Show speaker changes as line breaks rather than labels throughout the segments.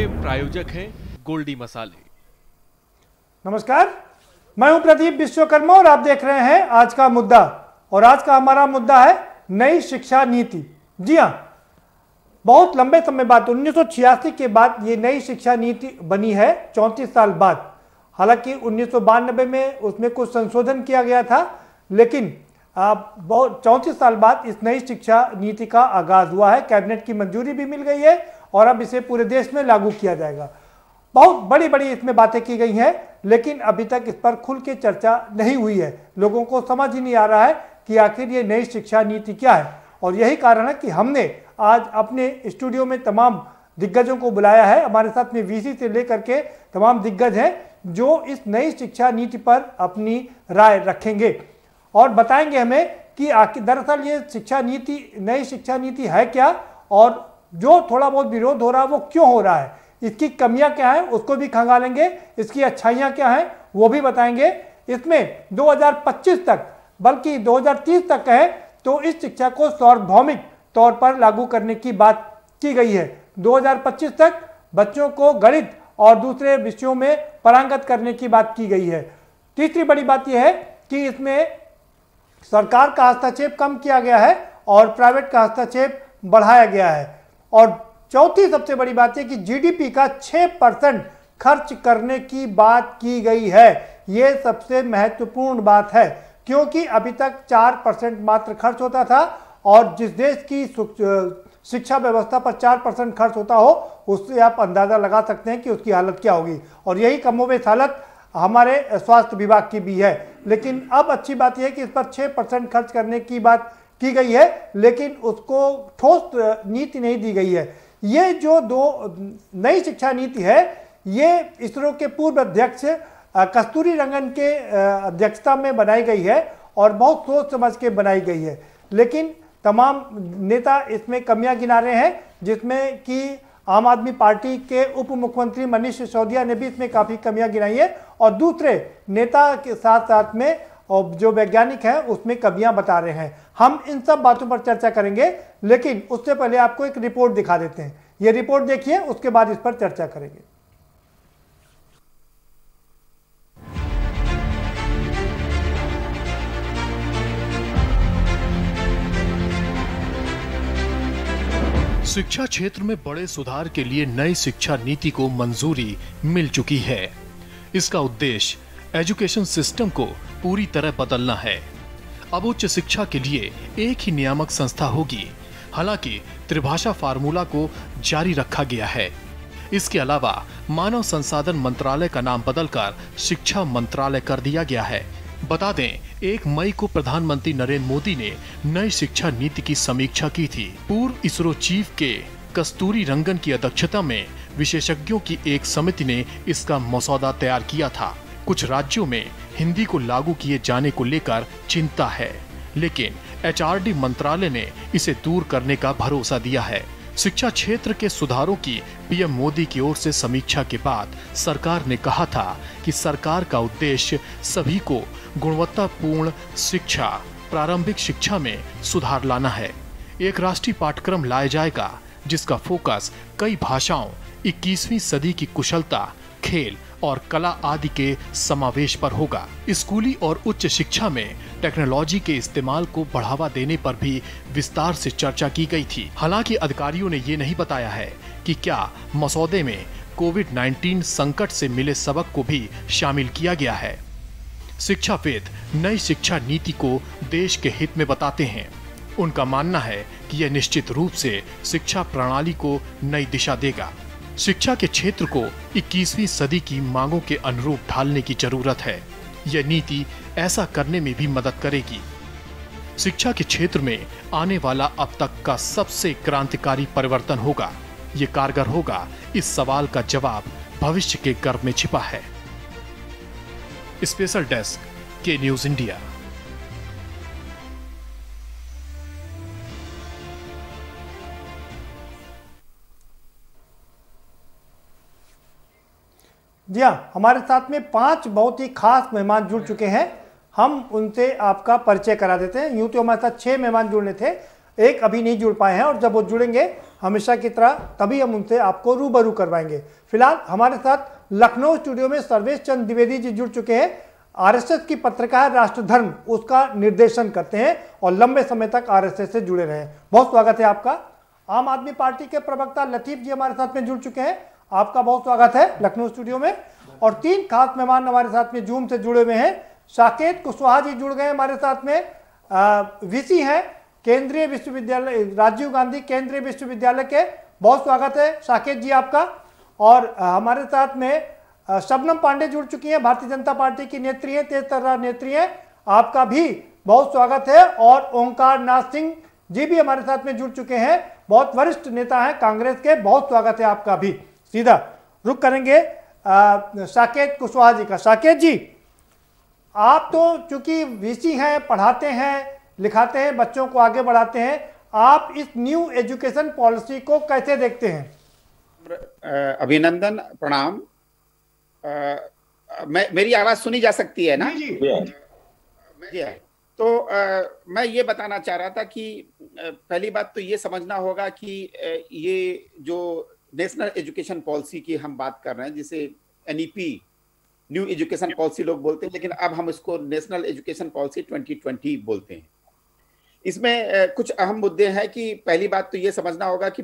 प्रायोजक हैं गोल्डी मसाले।
नमस्कार, मैं हूं प्रदीप विश्वकर्मा और आप देख रहे हैं आज का मुद्दा। और आज का हमारा मुद्दा है नई शिक्षा नीति। जी हां, बहुत लंबे समय बाद 1986 के बाद ये नई शिक्षा नीति बनी है, 34 साल बाद। हालांकि 1992 में उसमें कुछ संशोधन किया गया था, लेकिन बहुत 34 साल बाद इस नई शिक्षा नीति का आगाज हुआ है। कैबिनेट की मंजूरी भी मिल गई है और अब इसे पूरे देश में लागू किया जाएगा। बहुत बड़ी बड़ी इसमें बातें की गई हैं, लेकिन अभी तक इस पर खुल के चर्चा नहीं हुई है। लोगों को समझ ही नहीं आ रहा है कि आखिर ये नई शिक्षा नीति क्या है। और यही कारण है कि हमने आज अपने स्टूडियो में तमाम दिग्गजों को बुलाया है। हमारे साथ में वीसी से लेकर के तमाम दिग्गज हैं जो इस नई शिक्षा नीति पर अपनी राय रखेंगे और बताएंगे हमें कि आखिर दरअसल ये शिक्षा नीति, नई शिक्षा नीति है क्या, और जो थोड़ा बहुत विरोध हो रहा है वो क्यों हो रहा है, इसकी कमियां क्या हैं उसको भी खंगालेंगे, इसकी अच्छाइयां क्या हैं वो भी बताएंगे। इसमें 2025 तक, बल्कि 2030 तक कहें तो इस शिक्षा को सार्वभौमिक तौर पर लागू करने की बात की गई है। 2025 तक बच्चों को गणित और दूसरे विषयों में पारंगत करने की बात की गई है। तीसरी बड़ी बात यह है कि इसमें सरकार का हस्तक्षेप कम किया गया है और प्राइवेट का हस्तक्षेप बढ़ाया गया है। और चौथी सबसे बड़ी बात है कि जीडीपी का 6% खर्च करने की बात की गई है। यह सबसे महत्वपूर्ण बात है, क्योंकि अभी तक 4% मात्र खर्च होता था और जिस देश की शिक्षा व्यवस्था पर 4% खर्च होता हो उससे आप अंदाजा लगा सकते हैं कि उसकी हालत क्या होगी। और यही कमोबेश हालत हमारे स्वास्थ्य विभाग की भी है। लेकिन अब अच्छी बात यह है कि इस पर 6% खर्च करने की बात की गई है, लेकिन उसको ठोस नीति नहीं दी गई है। ये जो नई शिक्षा नीति है, ये इसरो के पूर्व अध्यक्ष कस्तूरी रंगन के अध्यक्षता में बनाई गई है और बहुत सोच समझ के बनाई गई है। लेकिन तमाम नेता इसमें कमियां गिना रहे हैं, जिसमें कि आम आदमी पार्टी के उप मुख्यमंत्री मनीष सिसोदिया ने भी इसमें काफ़ी कमियां गिनाई है और दूसरे नेता के साथ साथ में और जो वैज्ञानिक हैं उसमें कमियां बता रहे हैं। हम इन सब बातों पर चर्चा करेंगे, लेकिन उससे पहले आपको एक रिपोर्ट दिखा देते हैं। ये रिपोर्ट देखिए, उसके बाद इस पर चर्चा करेंगे।
शिक्षा क्षेत्र में बड़े सुधार के लिए नई शिक्षा नीति को मंजूरी मिल चुकी है। इसका उद्देश्य एजुकेशन सिस्टम को पूरी तरह बदलना है। अब उच्च शिक्षा के लिए एक ही नियामक संस्था होगी। हालांकि त्रिभाषा फार्मूला को जारी रखा गया है। इसके अलावा मानव संसाधन मंत्रालय का नाम बदलकर शिक्षा मंत्रालय कर दिया गया है। बता दें, 1 मई को प्रधानमंत्री नरेंद्र मोदी ने नई शिक्षा नीति की समीक्षा की थी। पूर्व इसरो चीफ के कस्तूरी रंगन की अध्यक्षता में विशेषज्ञों की एक समिति ने इसका मसौदा तैयार किया था। कुछ राज्यों में हिंदी को लागू किए जाने को लेकर चिंता है, लेकिन एचआरडी मंत्रालय ने इसे दूर करने का भरोसा दिया है। शिक्षा क्षेत्र के सुधारों की पीएम मोदी की ओर से समीक्षा के बाद सरकार ने कहा था कि सरकार का उद्देश्य सभी को गुणवत्तापूर्ण शिक्षा, प्रारंभिक शिक्षा में सुधार लाना है। एक राष्ट्रीय पाठ्यक्रम लाया जाएगा जिसका फोकस कई भाषाओं, 21वीं सदी की कुशलता, खेल और कला आदि के समावेश पर होगा। स्कूली और उच्च शिक्षा में टेक्नोलॉजी के इस्तेमाल को बढ़ावा देने पर भी विस्तार से चर्चा की गई थी। हालांकि अधिकारियों ने ये नहीं बताया है कि क्या मसौदे में कोविड-19 संकट से मिले सबक को भी शामिल किया गया है। शिक्षाविद नई शिक्षा नीति को देश के हित में बताते हैं। उनका मानना है कि यह निश्चित रूप से शिक्षा प्रणाली को नई दिशा देगा। शिक्षा के क्षेत्र को 21वीं सदी की मांगों के अनुरूप ढालने की जरूरत है। यह नीति ऐसा करने में भी मदद करेगी। शिक्षा के क्षेत्र में आने वाला अब तक का सबसे क्रांतिकारी परिवर्तन होगा। ये कारगर होगा, इस सवाल का जवाब भविष्य के गर्भ में छिपा है। स्पेशल डेस्क के न्यूज इंडिया।
जी हाँ, हमारे साथ में 5 बहुत ही खास मेहमान जुड़ चुके हैं। हम उनसे आपका परिचय करा देते हैं। यूं तो हमारे साथ 6 मेहमान जुड़ने थे, एक अभी नहीं जुड़ पाए हैं और जब वो जुड़ेंगे हमेशा की तरह तभी हम उनसे आपको रूबरू करवाएंगे। फिलहाल हमारे साथ लखनऊ स्टूडियो में सर्वेश चंद्र द्विवेदी जी जुड़ चुके हैं। आरएसएस की पत्रिका राष्ट्रधर्म उसका निर्देशन करते हैं और लंबे समय तक आरएसएस से जुड़े रहे हैं। बहुत स्वागत है आपका। आम आदमी पार्टी के प्रवक्ता लतीफ जी हमारे साथ में जुड़ चुके हैं, आपका बहुत स्वागत है लखनऊ स्टूडियो में। और 3 खास मेहमान हमारे साथ में जूम से जुड़े हुए हैं। साकेत कुशवाहा जी जुड़ गए हमारे साथ में, वीसी हैं केंद्रीय विश्वविद्यालय राजीव गांधी केंद्रीय विश्वविद्यालय के। बहुत स्वागत है साकेत जी आपका। और हमारे साथ में शबनम पांडे जुड़ चुकी हैं, भारतीय जनता पार्टी की नेत्री हैं, तेज तर्रार नेत्री हैं, आपका भी बहुत स्वागत है। और ओंकार नाथ सिंह जी भी हमारे साथ में जुड़ चुके हैं, बहुत वरिष्ठ नेता हैं कांग्रेस के, बहुत स्वागत है आपका भी। सीधा रुक करेंगे साकेत कुशवाहा जी का। साकेत जी, आप तो चूंकि वीसी हैं, पढ़ाते हैं, लिखाते हैं, बच्चों को आगे बढ़ाते हैं, आप इस न्यू एजुकेशन पॉलिसी को कैसे देखते हैं?
अभिनंदन, प्रणाम। मेरी आवाज सुनी जा सकती है ना?
जी
जी। तो मैं ये बताना चाह रहा था कि पहली बात तो ये समझना होगा कि ये जो नेशनल एजुकेशन पॉलिसी की हम बात कर रहे हैं, जिसे एनईपी न्यू एजुकेशन पॉलिसी लोग बोलते हैं, लेकिन अब हम इसको नेशनल एजुकेशन पॉलिसी 2020 बोलते हैं। इसमें कुछ अहम मुद्दे हैं कि पहली बात तो ये समझना होगा कि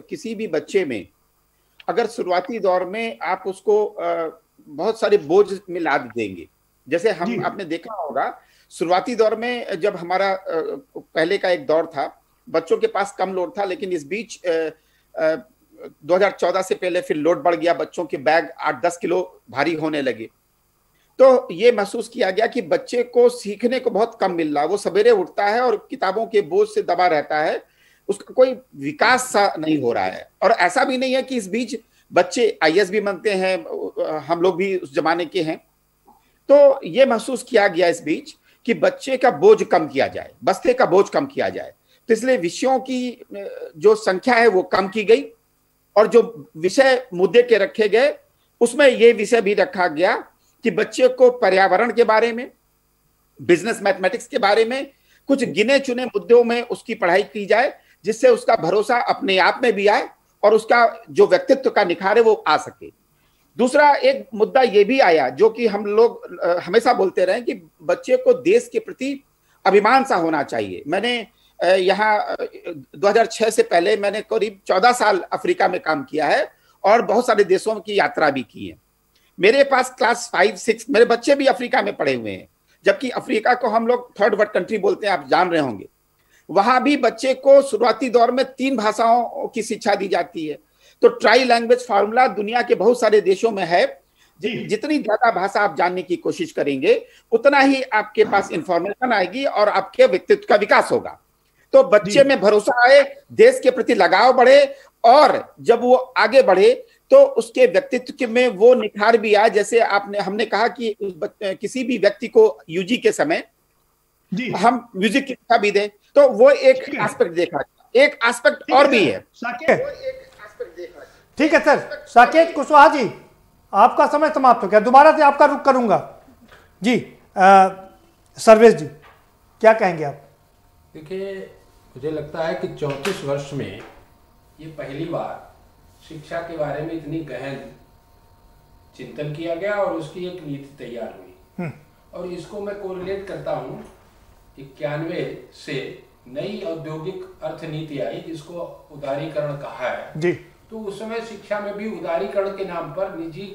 किसी भी बच्चे में अगर शुरुआती दौर में आप उसको बहुत सारे बोझ में लाद देंगे, जैसे आपने देखा होगा शुरुआती दौर में जब हमारा पहले का एक दौर था, बच्चों के पास कम लोड था, लेकिन इस बीच 2014 से पहले फिर लोड बढ़ गया, बच्चों के बैग 8-10 किलो भारी होने लगे। तो ये महसूस किया गया कि बच्चे को सीखने को बहुत कम मिल रहा, वो सवेरे उठता है और किताबों के बोझ से दबा रहता है, उसका कोई विकास सा नहीं हो रहा है। और ऐसा भी नहीं है कि इस बीच बच्चे आईएएस भी बनते हैं, हम लोग भी उस जमाने के हैं। तो ये महसूस किया गया इस बीच कि बच्चे का बोझ कम किया जाए, बस्ते का बोझ कम किया जाए। तो इसलिए विषयों की जो संख्या है वो कम की गई और जो विषय मुद्दे के रखे गए उसमें ये विषय भी रखा गया कि बच्चे को पर्यावरण के बारे में, बिजनेस मैथमेटिक्स के बारे में, कुछ गिने चुने मुद्दों में उसकी पढ़ाई की जाए, जिससे उसका भरोसा अपने आप में भी आए और उसका जो व्यक्तित्व का निखार है वो आ सके। दूसरा एक मुद्दा ये भी आया जो कि हम लोग हमेशा बोलते रहे कि बच्चे को देश के प्रति अभिमान सा होना चाहिए। मैंने यहाँ 2006 से पहले मैंने करीब 14 साल अफ्रीका में काम किया है और बहुत सारे देशों की यात्रा भी की है। मेरे पास क्लास 5-6 मेरे बच्चे भी अफ्रीका में पढ़े हुए हैं, जबकि अफ्रीका को हम लोग थर्ड वर्ल्ड कंट्री बोलते हैं, आप जान रहे होंगे। वहां भी बच्चे को शुरुआती दौर में 3 भाषाओं की शिक्षा दी जाती है। तो ट्राई लैंग्वेज फार्मूला दुनिया के बहुत सारे देशों में है। जितनी ज्यादा भाषा आप जानने की कोशिश करेंगे उतना ही आपके पास इंफॉर्मेशन आएगी और आपके व्यक्तित्व का विकास होगा। तो बच्चे में भरोसा आए, देश के प्रति लगाव बढ़े और जब वो आगे बढ़े तो उसके व्यक्तित्व में वो निखार भी आए। जैसे हमने कहा कि किसी भी व्यक्ति को यूजी के समय हम म्यूजिक की शिक्षा भी दें, तो वो एक एस्पेक्ट देखा। एक एस्पेक्ट और भी है।
ठीक है सर। साकेत कुशवाहा जी, आपका समय समाप्त हो गया, दोबारा से आपका रुख करूंगा जी। सर्वेश जी, क्या कहेंगे आप?
देखिए, मुझे लगता है कि 34 वर्ष में ये पहली बार शिक्षा के बारे में इतनी गहन चिंतन किया गया और उसकी एक नीति तैयार हुई। और इसको मैं कोरिलेट करता हूँ 91 से नई औद्योगिक अर्थनीति आई, जिसको उदारीकरण कहा है
जी।
तो उस समय शिक्षा में भी उदारीकरण के नाम पर निजी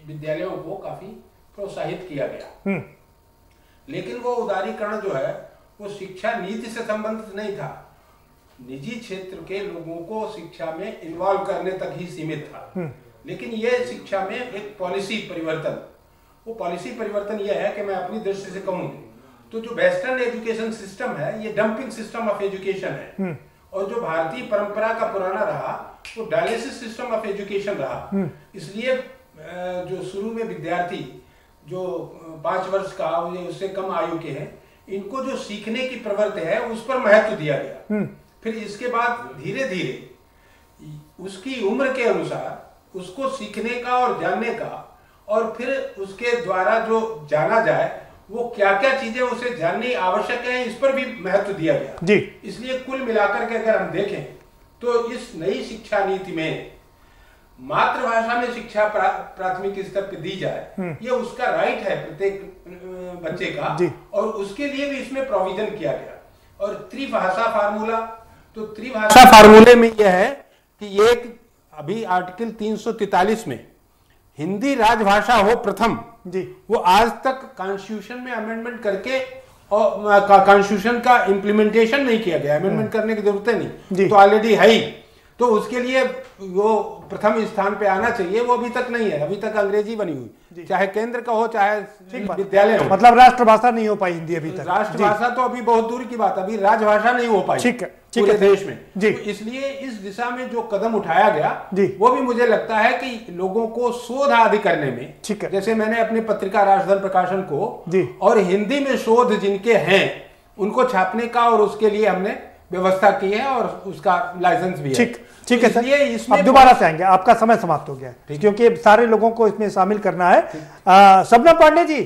विद्यालयों को काफी प्रोत्साहित किया गया। लेकिन वो उदारीकरण जो है वो शिक्षा नीति से संबंधित नहीं था, निजी क्षेत्र के लोगों को शिक्षा में इन्वॉल्व करने तक ही सीमित था। लेकिन ये शिक्षा में एक पॉलिसी परिवर्तन, वो पॉलिसी परिवर्तन ये है कि मैं अपनी दृष्टि से कहूँ तो जो वेस्टर्न एजुकेशन सिस्टम है ये डंपिंग सिस्टम ऑफ एजुकेशन है, और जो भारतीय परंपरा का पुराना रहा वो डायलिसिस सिस्टम ऑफ एजुकेशन रहा। इसलिए जो शुरू में विद्यार्थी जो 5 वर्ष का या उससे कम आयु के हैं, इनको जो सीखने की प्रवृत्ति है उस पर महत्व दिया गया। फिर इसके बाद धीरे धीरे उसकी उम्र के अनुसार उसको सीखने का और जानने का, और फिर उसके द्वारा जो जाना जाए वो क्या क्या चीजें उसे जाननी आवश्यक है, इस पर भी महत्व दिया गया जी। इसलिए कुल मिलाकर के अगर हम देखें तो इस नई शिक्षा नीति में मातृभाषा में शिक्षा प्राथमिक स्तर पर दी जाए, ये उसका राइट है प्रत्येक बच्चे का, और उसके लिए भी इसमें प्रोविजन किया गया। और त्रिभाषा फार्मूला, तो त्रिभाषा फार्मूले में यह है कि एक अभी आर्टिकल 343 में हिंदी राजभाषा हो प्रथम जी, वो आज तक कॉन्स्टिट्यूशन में अमेंडमेंट करके और कॉन्स्टिट्यूशन का इम्प्लीमेंटेशन नहीं किया गया, अमेंडमेंट करने की जरूरत नहीं, तो ऑलरेडी है ही, तो उसके लिए वो प्रथम स्थान पे आना चाहिए, वो अभी तक नहीं है, अभी तक अंग्रेजी बनी हुई, चाहे केंद्र का हो चाहे विद्यालय हो।
मतलब राष्ट्रभाषा नहीं हो पाई हिंदी अभी तक,
राष्ट्रभाषा तो अभी बहुत दूर की बात, अभी राजभाषा नहीं हो पाई पूरे देश में
जी।
तो इसलिए इस दिशा में जो कदम उठाया गया वो भी मुझे लगता है कि लोगों को शोध आदि करने में, जैसे मैंने अपनी पत्रिका राष्ट्रधन प्रकाशन को और हिंदी में शोध जिनके हैं उनको छापने का और उसके लिए हमने व्यवस्था की है और उसका लाइसेंस भी है।
ठीक है सर, अब दोबारा से आएंगे, आपका समय समाप्त हो गया है क्योंकि सारे लोगों को इसमें शामिल करना है। शबनम पांडे जी,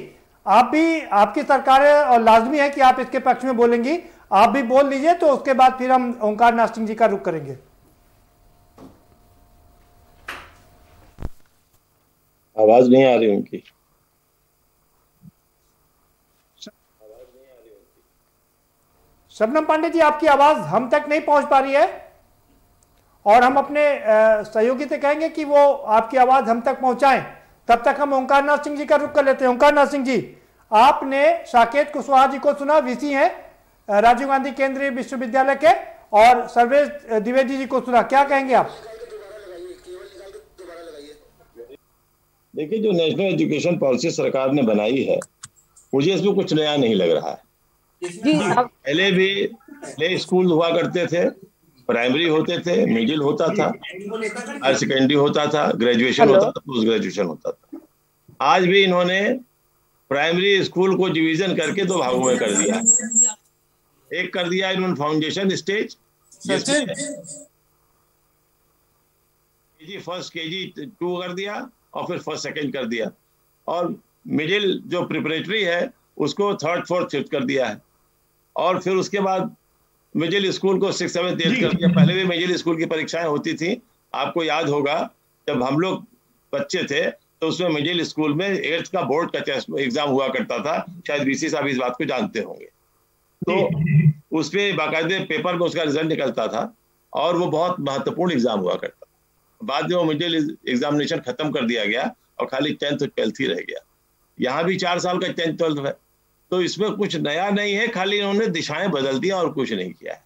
आप भी, आपकी सरकार है और लाजमी है कि आप इसके पक्ष में बोलेंगी, आप भी बोल लीजिए, तो उसके बाद फिर हम ओंकार नाथ सिंह जी का रुख करेंगे।
आवाज नहीं आ रही उनकी।
शबनम पांडे जी, आपकी आवाज हम तक नहीं पहुंच पा रही है और हम अपने सहयोगी से कहेंगे कि वो आपकी आवाज हम तक पहुंचाएं। तब तक हम ओंकार नाथ सिंह जी का रुख कर लेते हैं। ओंकार नाथ सिंह जी, आपने साकेत कुशवाहा जी को सुना, वीसी हैं राजीव गांधी केंद्रीय विश्वविद्यालय के, और सर्वेश द्विवेदी जी को सुना, क्या कहेंगे आप?
देखिए, जो नेशनल एजुकेशन पॉलिसी सरकार ने बनाई है, मुझे इसमें कुछ नया नहीं लग रहा है। पहले भी प्ले स्कूल हुआ करते थे, प्राइमरी होते थे, मिडिल होता था, हायर सेकेंडरी होता था, ग्रेजुएशन होता था, पोस्ट ग्रेजुएशन होता था। आज भी इन्होंने प्राइमरी स्कूल को डिवीजन करके दो भागों में कर दिया। एक कर दिया इन्होंने फाउंडेशन स्टेज, जिसमें केजी फर्स्ट, केजी 2 कर दिया और फिर फर्स्ट सेकंड कर दिया, और मिडिल जो प्रिपरेटरी है उसको 3rd 4th 5th कर दिया है, और फिर उसके बाद मिडिल स्कूल को 6th 7th 8th कर दिया। पहले भी मिडिल स्कूल की परीक्षाएं होती थी, आपको याद होगा जब हम लोग बच्चे थे तो उसमें मिडिल स्कूल में 8th का बोर्ड का टेस्ट एग्जाम हुआ करता था, शायद वीसी साहब इस बात को जानते होंगे। तो उसपे बाकायदे पेपर में उसका रिजल्ट निकलता था और वो बहुत महत्वपूर्ण एग्जाम हुआ करता था। बाद में वो मिडिल एग्जामिनेशन खत्म कर दिया गया और खाली 10th और 12th ही रह गया। यहाँ भी 4 साल का 10th 12th है, तो इसमें कुछ नया नहीं है, खाली इन्होंने दिशाएं बदल दिया और कुछ नहीं किया है।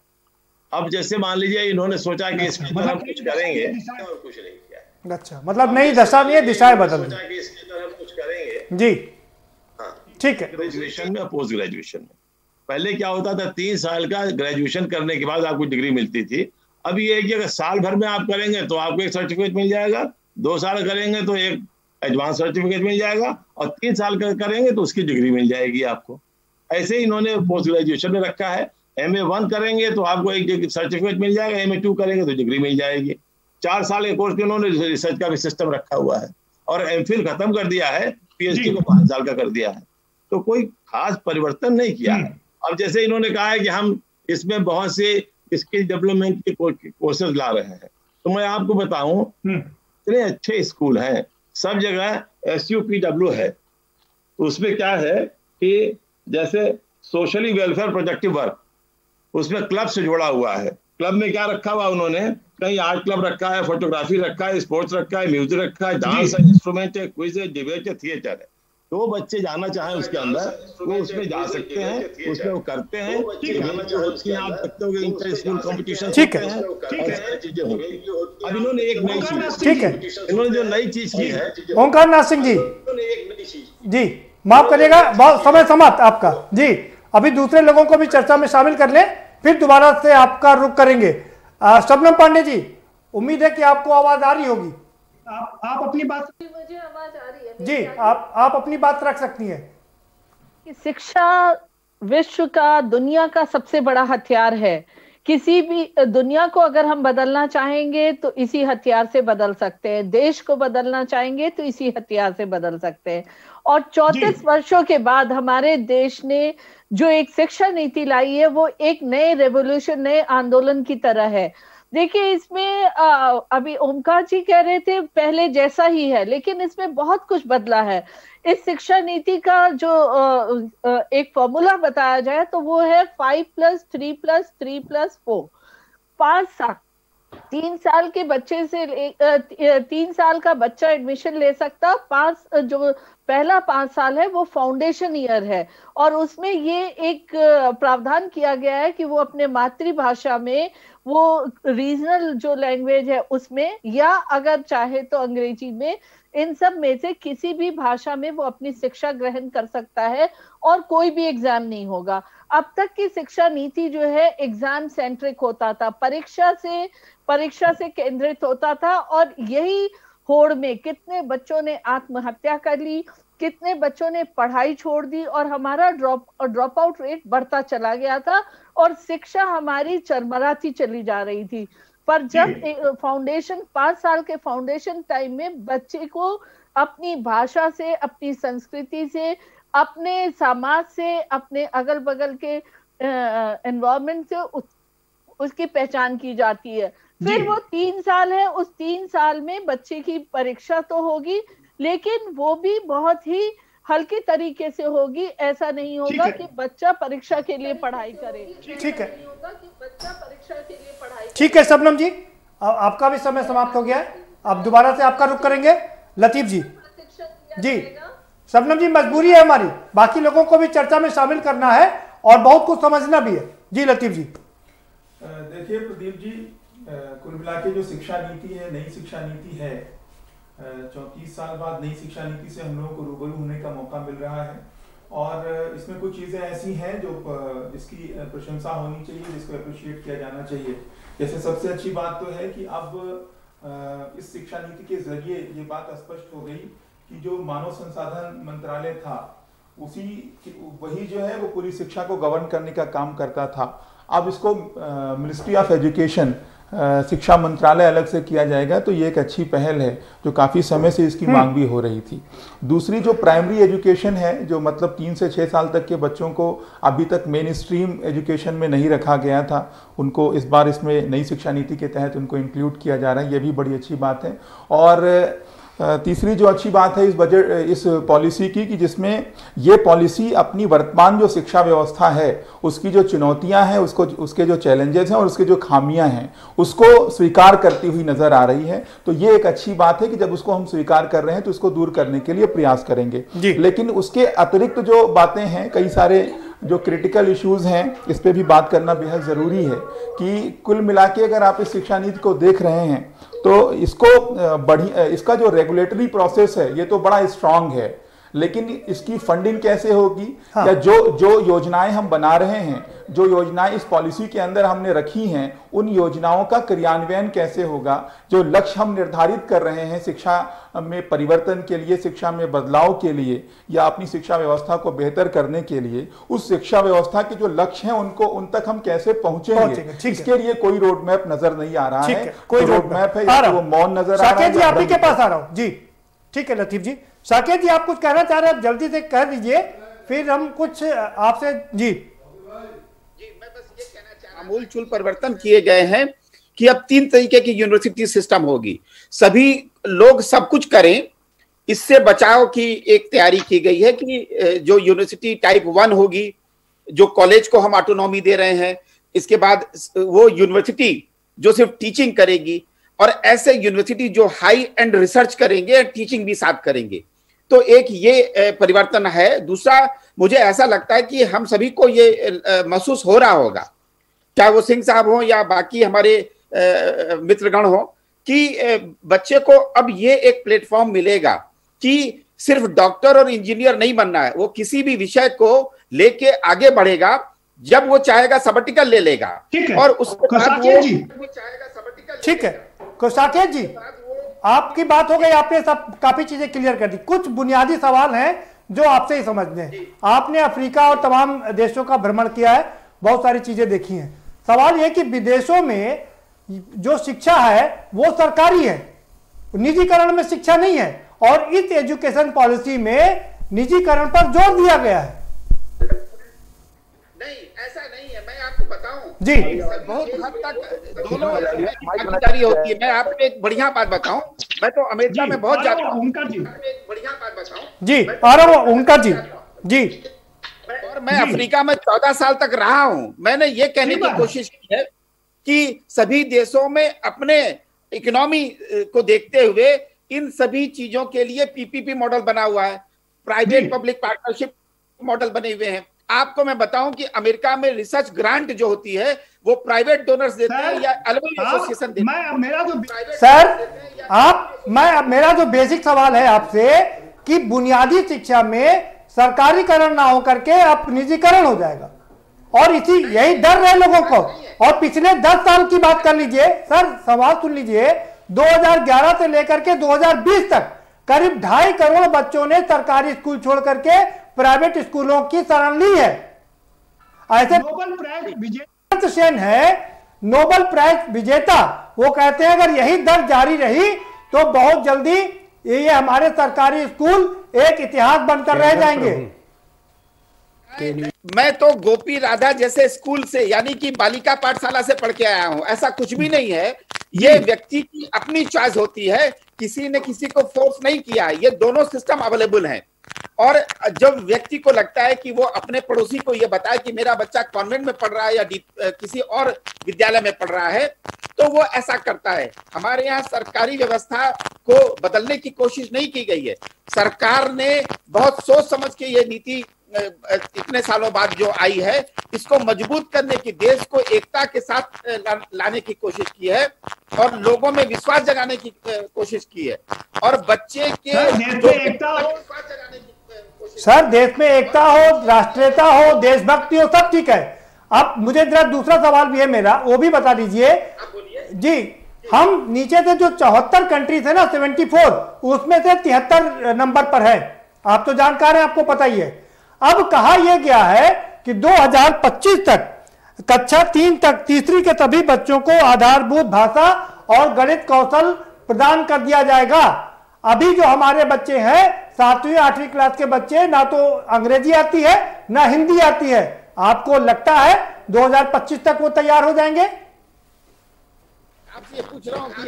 अब जैसे मान लीजिए इन्होंने सोचा कि इसके तरह हम कुछ करेंगे और कुछ नहीं किया है।
अच्छा, मतलब नई दशा नहीं है, दिशाएं बदल दी।
इसके तरह हम कुछ करेंगे
जी, ठीक है।
ग्रेजुएशन में, पोस्ट ग्रेजुएशन में पहले क्या होता था, 3 साल का ग्रेजुएशन करने के बाद आपको डिग्री मिलती थी। अब ये है कि अगर साल भर में आप करेंगे तो आपको एक सर्टिफिकेट मिल जाएगा, 2 साल करेंगे तो एक एडवांस सर्टिफिकेट मिल जाएगा, और 3 साल का करेंगे तो उसकी डिग्री मिल जाएगी आपको। ऐसे ही इन्होंने पोस्ट ग्रेजुएशन में रखा है। MA 1 करेंगे तो आपको एक सर्टिफिकेट मिल जाएगा, MA 2 करेंगे तो डिग्री मिल जाएगी। 4 साल के कोर्स में उन्होंने रिसर्च का भी सिस्टम रखा हुआ है, और MPhil खत्म कर दिया है, PhD को 5 साल का कर दिया है। तो कोई खास परिवर्तन नहीं किया है। अब जैसे इन्होंने कहा है कि हम इसमें बहुत से स्किल डेवलपमेंट के कोर्सेज ला रहे हैं, तो मैं आपको बताऊं इतने अच्छे स्कूल हैं, सब जगह SUPW है। उसमें क्या है कि जैसे सोशली वेलफेयर प्रोजेक्टिव वर्क, उसमें क्लब से जोड़ा हुआ है। क्लब में क्या रखा हुआ उन्होंने, कहीं आर्ट क्लब रखा है, फोटोग्राफी रखा है, स्पोर्ट्स रखा है, म्यूजिक रखा है, डांस है, इंस्ट्रूमेंट है, क्विज है, डिबेट है, थिएटर है। तो बच्चे जाना चाहें उसके अंदर वो उसमें जा सकते हैं, उसमें वो करते हैं। आप सकते हो इंटर स्कूल कॉम्पिटिशन,
ठीक है।
चीजें होती। अब इन्होंने एक नई चीज,
ठीक है,
इन्होंने जो नई चीज की है,
ओंकार नाथ सिंह जी माफ करिएगा, बहुत समय समाप्त आपका जी। अभी दूसरे लोगों को भी चर्चा में शामिल कर लें, फिर दोबारा से आपका रुख करेंगे। शबनम पांडे जी, उम्मीद है कि आपको आवाज आ रही होगी। आप अपनी बात,
मुझे आवाज आ रही है
जी, आप अपनी बात रख सकती हैं।
शिक्षा विश्व का, दुनिया का सबसे बड़ा हथियार है। किसी भी दुनिया को अगर हम बदलना चाहेंगे तो इसी हथियार से बदल सकते हैं, देश को बदलना चाहेंगे तो इसी हथियार से बदल सकते हैं। और 34 वर्षों के बाद हमारे देश ने जो एक शिक्षा नीति लाई है वो एक नए रेवोल्यूशन, नए आंदोलन की तरह है। देखिए इसमें अभी ओमकार जी कह रहे थे पहले जैसा ही है, लेकिन इसमें बहुत कुछ बदला है। इस शिक्षा नीति का जो एक फॉर्मूला बताया जाए तो वो है 5+3+3+4, 5 साल। 3 साल के बच्चे से 3 साल का बच्चा एडमिशन ले सकता। जो पहला 5 साल है वो फाउंडेशन ईयर है, और उसमें ये एक प्रावधान किया गया है कि वो अपने मातृभाषा में, वो रीजनल जो लैंग्वेज है उसमें, या अगर चाहे तो अंग्रेजी में, इन सब में से किसी भी भाषा में वो अपनी शिक्षा ग्रहण कर सकता है, और कोई भी एग्जाम नहीं होगा। अब तक की शिक्षा नीति जो है एग्जाम सेंट्रिक होता था, परीक्षा से केंद्रित होता था, और यही होड़ में कितने बच्चों ने आत्महत्या कर ली, कितने बच्चों ने पढ़ाई छोड़ दी, और हमारा ड्रॉप आउट रेट बढ़ता चला गया था, और शिक्षा हमारी चरमराती चली जा रही थी। पर जब फाउंडेशन 5 साल के फाउंडेशन टाइम में बच्चे को अपनी भाषा से, अपनी संस्कृति से, अपने समाज से, अपने अगल बगल के एनवायरमेंट से उसकी पहचान की जाती है। फिर वो 3 साल है, उस 3 साल में बच्चे की परीक्षा तो होगी, लेकिन वो भी बहुत ही हल्के तरीके से होगी। ऐसा नहीं होगा कि बच्चा परीक्षा के लिए पढ़ाई करे।
ठीक है,
नहीं होगा कि बच्चा परीक्षा के लिए पढ़ाई।
ठीक है शबनम जी, आपका भी समय समाप्त हो गया है, अब दोबारा से आपका रुख करेंगे लतीफ जी। जी शबनम जी, मजबूरी है हमारी, बाकी लोगों को भी चर्चा में शामिल करना है और बहुत कुछ समझना भी है। जी लतीफ जी।
देखिए प्रदीप जी, कुल मिला के जो शिक्षा नीति है, नई शिक्षा नीति है, 34 साल बाद नई शिक्षा नीति से हम लोगों को रूबरू होने का मौका मिल रहा है, और इसमें कुछ चीज़ें ऐसी हैं जो जिसकी प्रशंसा होनी चाहिए, जिसको अप्रिशिएट किया जाना चाहिए। जैसे सबसे अच्छी बात तो है कि अब इस शिक्षा नीति के जरिए ये बात स्पष्ट हो गई कि जो मानव संसाधन मंत्रालय था वही जो है वो पूरी शिक्षा को गवर्न करने का काम करता था। अब इसको मिनिस्ट्री ऑफ एजुकेशन, शिक्षा मंत्रालय अलग से किया जाएगा, तो ये एक अच्छी पहल है जो काफ़ी समय से इसकी मांग भी हो रही थी। दूसरी जो प्राइमरी एजुकेशन है, जो मतलब 3 से 6 साल तक के बच्चों को अभी तक मेन स्ट्रीम एजुकेशन में नहीं रखा गया था, उनको इस बार इसमें नई शिक्षा नीति के तहत उनको इंक्लूड किया जा रहा है, ये भी बड़ी अच्छी बात है। और तीसरी जो अच्छी बात है इस पॉलिसी की, कि जिसमें ये पॉलिसी अपनी वर्तमान जो शिक्षा व्यवस्था है उसकी जो चुनौतियां हैं, उसके जो चैलेंजेस हैं और उसके जो खामियां हैं उसको स्वीकार करती हुई नजर आ रही है। तो ये एक अच्छी बात है कि जब उसको हम स्वीकार कर रहे हैं तो उसको दूर करने के लिए प्रयास करेंगे। लेकिन उसके अतिरिक्त जो बातें हैं, कई सारे जो क्रिटिकल इश्यूज हैं, इस पे भी बात करना बेहद ज़रूरी है कि कुल मिला के अगर आप इस शिक्षा नीति को देख रहे हैं तो इसका जो रेगुलेटरी प्रोसेस है ये तो बड़ा स्ट्रांग है, लेकिन इसकी फंडिंग कैसे होगी, या जो योजनाएं हम बना रहे हैं, जो योजनाएं इस पॉलिसी के अंदर हमने रखी हैं, उन योजनाओं का क्रियान्वयन कैसे होगा, जो लक्ष्य हम निर्धारित कर रहे हैं शिक्षा में परिवर्तन के लिए, शिक्षा में बदलाव के लिए, या अपनी शिक्षा व्यवस्था को बेहतर करने के लिए, उस शिक्षा व्यवस्था के जो लक्ष्य हैं उन तक हम कैसे पहुंचेंगे, इसके लिए कोई रोड मैप नजर नहीं आ रहा है।
कोई रोड मैप है, वो मौन नजर आ रहा है। जी आप ही के पास आ रहा हूं। जी ठीक है लतीफ जी। साकेत जी, आप कुछ कहना चाह रहे हैं, आप जल्दी से कह दीजिए, फिर हम कुछ आपसे। जी
मैं बस ये कहना चाह रहा हूं, आमूलचूल परिवर्तन किए गए हैं कि अब 3 तरीके की यूनिवर्सिटी सिस्टम होगी, सभी लोग सब कुछ करें। इससे बचाव की एक तैयारी की गई है कि जो यूनिवर्सिटी टाइप 1 होगी, जो कॉलेज को हम ऑटोनॉमी दे रहे हैं, इसके बाद वो यूनिवर्सिटी जो सिर्फ टीचिंग करेगी, और ऐसे यूनिवर्सिटी जो हाई एंड रिसर्च करेंगे और टीचिंग भी साथ करेंगे। तो एक ये परिवर्तन है। दूसरा, मुझे ऐसा लगता है कि हम सभी को ये महसूस हो रहा होगा, चाहे वो सिंह साहब हो या बाकी हमारे मित्रगण हो, कि बच्चे को अब ये एक प्लेटफॉर्म मिलेगा कि सिर्फ डॉक्टर और इंजीनियर नहीं बनना है, वो किसी भी विषय को लेके आगे बढ़ेगा। जब वो चाहेगा सबटिकल ले लेगा, और उसके बाद वो चाहेगा सबटिकल।
ठीक है साकेत जी, आपकी बात हो गई, आपने सब काफी चीजें क्लियर कर दी। कुछ बुनियादी सवाल हैं जो आपसे ही समझने हैं। आपने अफ्रीका और तमाम देशों का भ्रमण किया है, बहुत सारी चीजें देखी हैं। सवाल यह कि विदेशों में जो शिक्षा है वो सरकारी है, निजीकरण में शिक्षा नहीं है, और इस एजुकेशन पॉलिसी में निजीकरण पर जोर दिया गया है।
नहीं, ऐसा नहीं है। मैं आपको बताऊं,
जी
बहुत हद तक दोनों भागीदारी होती है। मैं आपको एक बढ़िया बात बताऊं, मैं तो अमेरिका में बहुत जाता हूं।
ओंकार जी
एक बढ़िया बात बताऊं
जी, और वो ओंकार जी जी,
और मैं अफ्रीका में 14 साल तक रहा हूं। मैंने ये कहने की कोशिश की है कि सभी देशों में अपने इकोनॉमी को देखते हुए इन सभी चीजों के लिए पीपीपी मॉडल बना हुआ है, प्राइवेट पब्लिक पार्टनरशिप मॉडल बने हुए हैं। आपको मैं बताऊं कि अमेरिका में रिसर्च ग्रांट जो होती है वो प्राइवेट डोनर्स देते हैं या अलुमनी एसोसिएशन देते हैं।
मेरा जो बेसिक सवाल है आपसे कि बुनियादी शिक्षा में सरकारीकरण ना हो करके अब निजीकरण हो जाएगा, और यही डर है लोगों को। और पिछले 10 साल की बात कर लीजिए सर, सवाल सुन लीजिए, 2011 से लेकर के 2020 तक करीब 2.5 करोड़ बच्चों ने सरकारी स्कूल छोड़ करके प्राइवेट स्कूलों की शरण ली है। ऐसे नोबेल प्राइज विजेता सेन है, नोबेल प्राइज विजेता, वो कहते हैं अगर यही दर जारी रही तो बहुत जल्दी ये हमारे सरकारी स्कूल एक इतिहास बनकर रह जाएंगे।
मैं तो गोपी राधा जैसे स्कूल से यानी कि बालिका पाठशाला से पढ़ के आया हूं। ऐसा कुछ भी नहीं है, ये व्यक्ति की अपनी चॉइस होती है, किसी ने किसी को फोर्स नहीं किया है। ये दोनों सिस्टम अवेलेबल हैं। और जब व्यक्ति को लगता है कि वो अपने पड़ोसी को ये बताए कि मेरा बच्चा कॉन्वेंट में पढ़ रहा है या किसी और विद्यालय में पढ़ रहा है, तो वो ऐसा करता है। हमारे यहाँ सरकारी व्यवस्था को बदलने की कोशिश नहीं की गई है। सरकार ने बहुत सोच समझ के ये नीति इतने सालों बाद जो आई है, इसको मजबूत करने की, देश को एकता के साथ लाने की कोशिश की है और लोगों में विश्वास जगाने की कोशिश की है। और बच्चे के
सर देश में एकता हो, राष्ट्रीयता हो, देशभक्ति हो, सब ठीक है। अब मुझे जरा दूसरा सवाल भी है मेरा, वो भी बता दीजिए जी। हम नीचे से जो 74 कंट्रीज है ना, 74, उसमें से 73 नंबर पर है। आप तो जानकार हैं, आपको पता ही है। अब कहा यह गया है कि 2025 तक कक्षा 3 तक तीसरी के सभी बच्चों को आधारभूत भाषा और गणित कौशल प्रदान कर दिया जाएगा। अभी जो हमारे बच्चे हैं 7वीं 8वीं क्लास के बच्चे, ना तो अंग्रेजी आती है ना हिंदी आती है। आपको लगता है 2025 तक वो तैयार हो जाएंगे?
आपसे ये पूछ रहा हूँ कि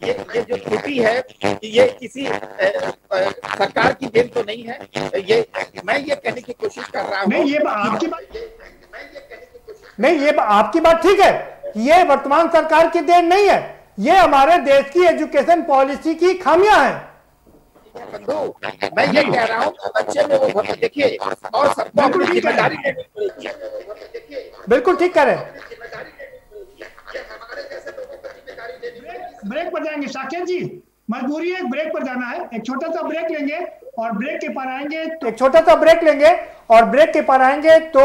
ये जो त्रुटि है ये किसी सरकार की देन तो नहीं है। मैं ये कहने की कोशिश कर रहा हूँ।
नहीं, ये आपकी बात ठीक है, ये वर्तमान सरकार की देन नहीं है, ये हमारे देश की एजुकेशन पॉलिसी की खामियां हैं।
मैं ये कह रहा हूँ बच्चे में वो देखिए और सबको अपनी जिम्मेदारी
बिल्कुल ठीक कह रहे हैं। ब्रेक पर जाएंगे साकेत जी, मजबूरी है, ब्रेक पर जाना है। एक छोटा सा ब्रेक लेंगे और ब्रेक के पार आएंगे तो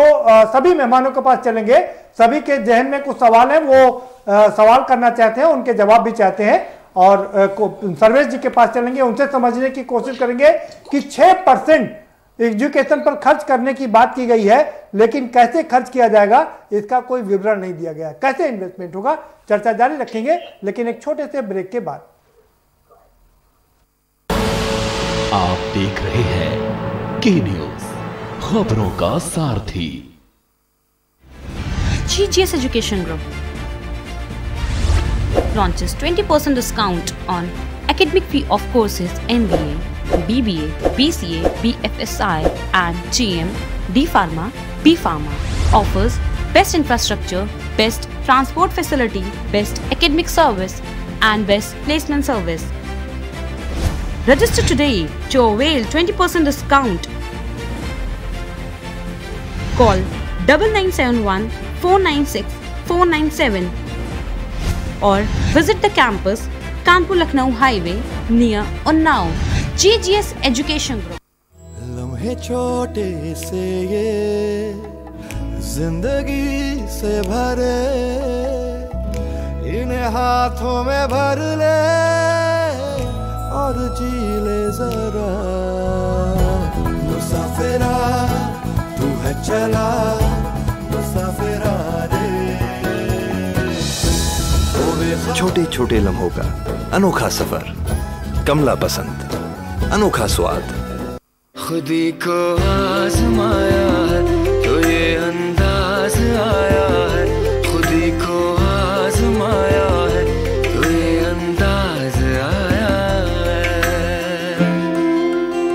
सभी मेहमानों के पास चलेंगे। सभी के जहन में कुछ सवाल है, वो सवाल करना चाहते हैं, उनके जवाब भी चाहते हैं। और सर्वेश जी के पास चलेंगे, उनसे समझने की कोशिश करेंगे कि 6% एजुकेशन पर खर्च करने की बात की गई है, लेकिन कैसे खर्च किया जाएगा इसका कोई विवरण नहीं दिया गया। कैसे इन्वेस्टमेंट होगा, चर्चा जारी रखेंगे, लेकिन एक छोटे से ब्रेक के बाद।
आप देख रहे हैं के न्यूज, खबरों का सारथी।
GGS Education Group launches 20% discount on academic fee of courses MBA, BBA, BCA, BFSI and GM, D Pharma, B Pharma. Offers best infrastructure, best transport facility, best academic service and best placement service. Register today to avail 20% discount. Call 9971 496 497 or visit the campus Kanpur Lucknow Highway near Unnao. GGS Education Group.
लम्हे छोटे से ये जिंदगी से भरे, इन्हें हाथों में भर ले और जी ले जरा। मुसाफिरा तू है चला, मुसाफिरा रे। छोटे छोटे लम्हों का अनोखा सफर, कमला पसंद, अनोखा स्वाद। खुदी को आजमाया है तो ये अंदाज आया है, खुदी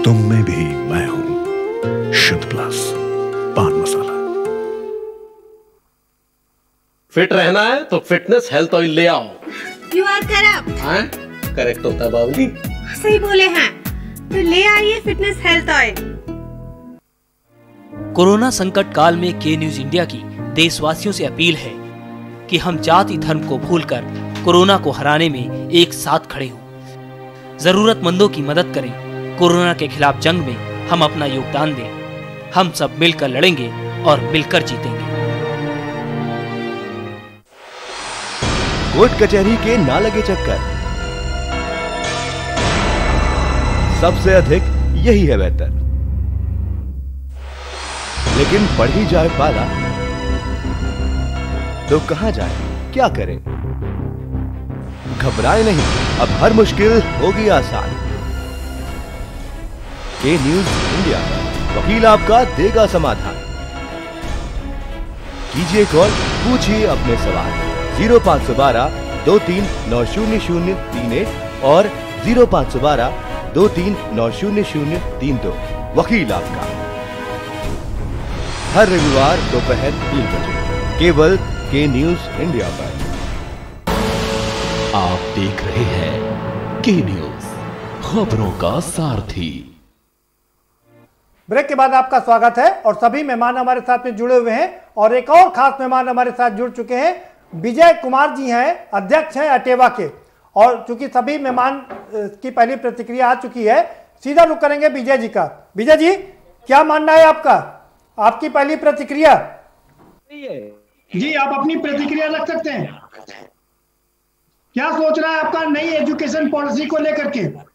तुम में भी मैं हूं, शुद्ध प्लस पान मसाला।
फिट रहना है तो फिटनेस हेल्थ ऑयल ले आओ।
You are correct.
हाँ करेक्ट होता है बाबूजी।
सही बोले हैं, तो ले आइए फिटनेस हेल्थ ऑयल।
कोरोना संकट काल में के न्यूज इंडिया की देशवासियों से अपील है कि हम जाति धर्म को भूलकर कोरोना को हराने में एक साथ खड़े हों। जरूरतमंदों की मदद करें। कोरोना के खिलाफ जंग में हम अपना योगदान दें। हम सब मिलकर लड़ेंगे और मिलकर जीतेंगे।
कोर्ट कचहरी के ना लगे चक्कर, सबसे अधिक यही है बेहतर। लेकिन बढ़ ही जाए पाला तो कहां जाए, क्या करें? घबराए नहीं, अब हर मुश्किल होगी आसान। के न्यूज इंडिया वकील आपका देगा समाधान। कीजिए कॉल, पूछिए अपने सवाल। 0512-23900031 और 0512-23900032। वकील आपका हर रविवार दोपहर 3 बजे केवल के न्यूज इंडिया पर।
आप देख रहे हैं के न्यूज, खबरों का सारथी।
ब्रेक के बाद आपका स्वागत है और सभी मेहमान हमारे साथ में जुड़े हुए हैं और एक और खास मेहमान हमारे साथ जुड़ चुके हैं। विजय कुमार जी हैं, अध्यक्ष हैं अटेवा के। और चूंकि सभी मेहमान की पहली प्रतिक्रिया आ चुकी है, सीधा रुख करेंगे विजय जी का। विजय जी, क्या मानना है आपका, आपकी पहली प्रतिक्रिया?
जी, आप अपनी प्रतिक्रिया रख सकते हैं। क्या सोच रहा है आपका नई एजुकेशन पॉलिसी को लेकर के?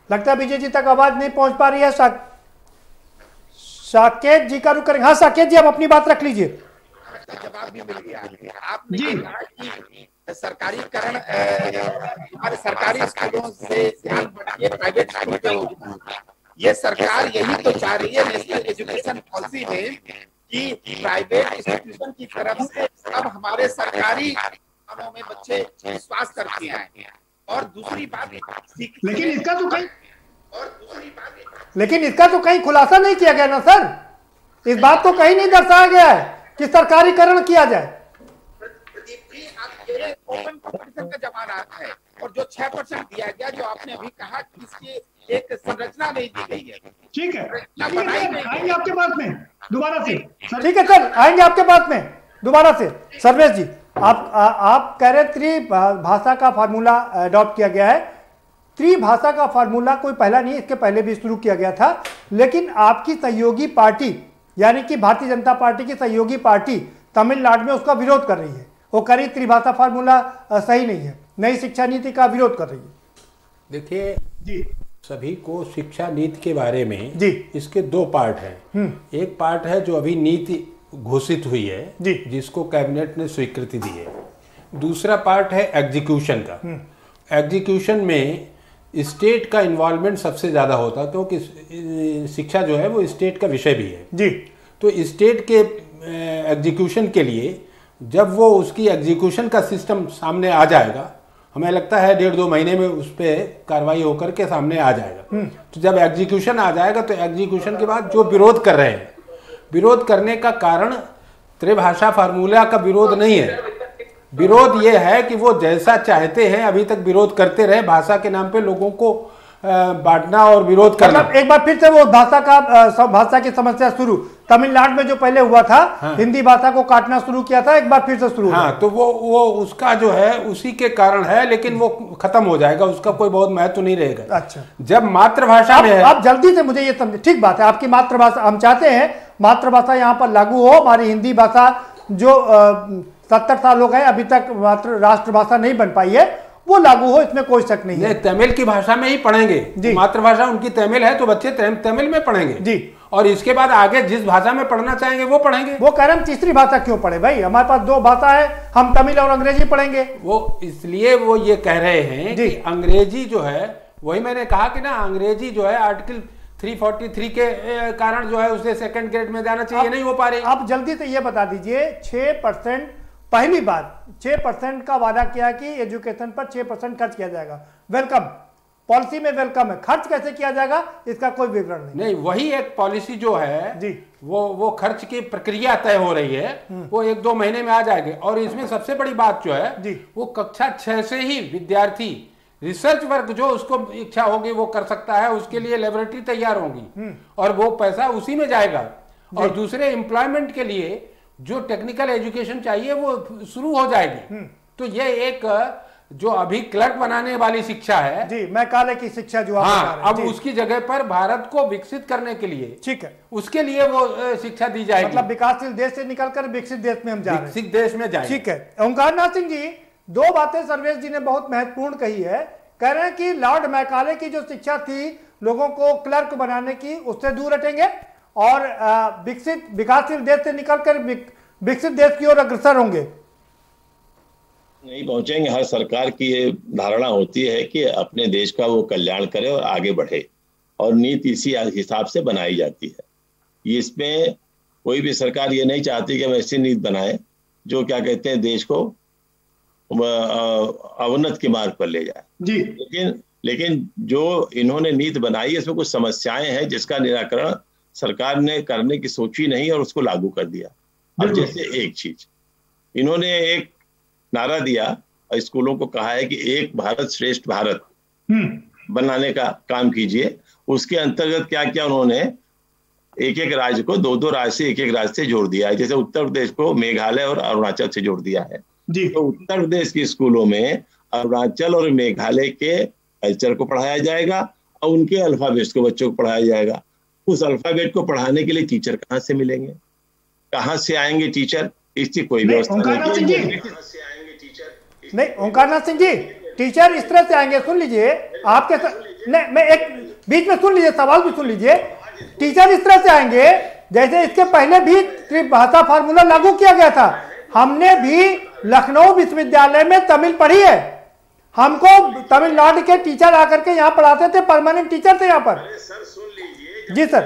लगता है विजय जी तक आवाज नहीं पहुंच पा रही है। साकेत जी का रुख करेंगे। हाँ साकेत जी, आप अपनी बात रख लीजिए।
जवाब भी मिल गया। आपने कहा कि सरकारीकरण हमारे सरकारी स्कूलों से ध्यान बढ़ाइए, प्राइवेट स्कूल पे होगा। ये सरकार यही तो चाह रही है नेशनल एजुकेशन पॉलिसी में कि प्राइवेट इंस्टीट्यूशन की तरफ से अब हमारे सरकारी स्कूलों में बच्चे विश्वास करते हैं। और दूसरी बात,
लेकिन इसका
तो कहीं खुलासा नहीं किया गया ना सर। इस बात को कहीं नहीं दर्शाया गया है कि सरकारीकरण किया जाए।
ये ओपन कॉम्पिटिशन का जमाना है और जो 6% दिया गया, जो आपने अभी कहा कि इसकी एक संरचना नहीं दी गई है।
ठीक है, आएंगे आपके पास में दोबारा से।
ठीक है सर, आएंगे आपके पास में दोबारा से। सर्वेश जी, आप कह रहे त्रिभाषा का फार्मूला अडॉप्ट किया गया है। त्रिभाषा का फार्मूला कोई पहला नहीं, इसके पहले भी शुरू किया गया था। लेकिन आपकी सहयोगी पार्टी यानी कि भारतीय जनता पार्टी की सहयोगी पार्टी तमिलनाडु में उसका विरोध कर रही है। वो कह रही त्रिभाषा फार्मूला सही नहीं है, नई शिक्षा नीति का विरोध कर रही है।
देखिए जी, सभी को शिक्षा नीति के बारे में
जी
इसके दो पार्ट हैं। एक पार्ट है जो अभी नीति घोषित हुई है जी, जिसको कैबिनेट ने स्वीकृति दी है। दूसरा पार्ट है एग्जीक्यूशन का। एग्जीक्यूशन में स्टेट का इन्वॉल्वमेंट सबसे ज़्यादा होता है, क्योंकि शिक्षा जो है वो स्टेट का विषय भी है
जी।
तो स्टेट के एग्जीक्यूशन के लिए जब वो उसकी एग्जीक्यूशन का सिस्टम सामने आ जाएगा, हमें लगता है 1.5-2 महीने में उस पर कार्रवाई होकर के सामने आ जाएगा। तो जब एग्जीक्यूशन आ जाएगा तो एग्जीक्यूशन के बाद जो विरोध कर रहे हैं, विरोध करने का कारण त्रिभाषा फार्मूला का विरोध नहीं है। विरोध ये है कि वो जैसा चाहते हैं अभी तक विरोध करते रहे, भाषा के नाम पे लोगों को बांटना और विरोध करना।
एक बार फिर से वो भाषा की समस्या शुरू, तमिलनाडु में जो पहले हुआ था, हाँ। हिंदी भाषा को काटना शुरू किया था, एक बार फिर से शुरू।
हाँ, तो वो उसका जो है उसी के कारण है, लेकिन वो खत्म हो जाएगा, उसका कोई बहुत महत्व नहीं रहेगा।
अच्छा,
जब मातृभाषा में है,
आप जल्दी से मुझे ये समझे। ठीक बात है, आपकी मातृभाषा, हम चाहते हैं मातृभाषा यहाँ पर लागू हो। हमारी हिंदी भाषा जो 70 साल हो गए अभी तक राष्ट्रभाषा नहीं बन पाई है, वो लागू हो, इसमें कोई शक नहीं है।
तमिल की भाषा में ही पढ़ेंगे, मातृभाषा उनकी तमिल है तो बच्चे तमिल में पढ़ेंगे
जी,
और इसके बाद आगे जिस भाषा में पढ़ना चाहेंगे वो पढ़ेंगे।
वो कह रहे हम तीसरी भाषा क्यों पढ़े भाई, हमारे पास 2 भाषा है, हम तमिल और अंग्रेजी पढ़ेंगे।
वो इसलिए वो ये कह रहे हैं कि अंग्रेजी जो है, वही मैंने कहा कि ना अंग्रेजी जो है आर्टिकल 343 के कारण जो है उसे सेकंड ग्रेड में जाना चाहिए, नहीं हो पा रही।
आप जल्दी से ये बता दीजिए, 6%, पहली बात 6% का वादा किया कि एजुकेशन पर 6% खर्च किया जाएगा, वेलकम, पॉलिसी में वेलकम है। खर्च कैसे किया जाएगा इसका कोई विवरण नहीं।
वही एक पॉलिसी जो है जी, वो खर्च की प्रक्रिया तय हो रही है, वो 1-2 महीने में आ जाएगी। और इसमें सबसे बड़ी बात जो है जी, वो कक्षा 6 से ही विद्यार्थी रिसर्च वर्क जो उसको इच्छा होगी वो कर सकता है, उसके लिए लेबोरेटरी तैयार होगी और वो पैसा उसी में जाएगा। और दूसरे एम्प्लॉयमेंट के लिए जो टेक्निकल एजुकेशन चाहिए वो शुरू हो जाएगी। तो ये एक जो अभी क्लर्क बनाने वाली शिक्षा है जी, मैकाले की शिक्षा जो आप बता रहे हैं, अब उसकी जगह पर भारत को विकसित करने के लिए, ठीक है, उसके लिए वो शिक्षा दी जाएगी। मतलब विकासशील देश से निकलकर विकसित देश में हम जा रहे हैं, विकसित देश में जाएंगे। ठीक है। ओंकारनाथ सिंह जी, 2 बातें सर्वेश जी ने बहुत महत्वपूर्ण कही है। कह रहे हैं कि लॉर्ड मैकाले की जो शिक्षा थी लोगों को क्लर्क बनाने की, उससे दूर हटेंगे और विकासशील देश से निकलकर विकसित देश की ओर अग्रसर होंगे।
नहीं पहुंचेंगे। हर सरकार की ये धारणा होती है कि अपने देश का वो कल्याण करे और आगे बढ़े, और नीति इसी हिसाब से बनाई जाती है। इसमें कोई भी सरकार ये नहीं चाहती कि हम ऐसी नीति बनाए जो क्या कहते हैं देश को अवनत के मार्ग पर ले जाए जी। लेकिन जो इन्होंने नीति बनाई है इसमें कुछ समस्याएं हैं जिसका निराकरण सरकार ने करने की सोची नहीं और उसको लागू कर दिया। अब जैसे एक चीज इन्होंने एक नारा दिया और स्कूलों को कहा है कि एक भारत श्रेष्ठ भारत बनाने का काम कीजिए। उसके अंतर्गत क्या क्या उन्होंने एक राज्य को 2 राज्य से एक राज्य से जोड़ दिया है। जैसे उत्तर प्रदेश को मेघालय और अरुणाचल से जोड़ दिया है जी। तो उत्तर प्रदेश के स्कूलों में अरुणाचल और मेघालय के कल्चर को पढ़ाया जाएगा और उनके अल्फाबेट को बच्चों को पढ़ाया जाएगा। उस अल्फाबेट को पढ़ाने के लिए टीचर कहाँ से मिलेंगे, कहाँ से आएंगे टीचर, इसकी कोई व्यवस्था
नहीं। ओंकारनाथ सिंह जी, टीचर इस तरह से आएंगे, सुन लीजिए आपके नहीं, मैं एक बीच में सुन लीजिए, सवाल भी सुन लीजिए। टीचर इस तरह से आएंगे जैसे इसके पहले भी त्रिभाषा फार्मूला लागू किया गया था। हमने भी लखनऊ विश्वविद्यालय में तमिल पढ़ी है, हमको तमिलनाडु के टीचर आकर के यहाँ पढ़ाते थे, परमानेंट टीचर थे यहाँ पर। सर सुन लीजिए जी सर,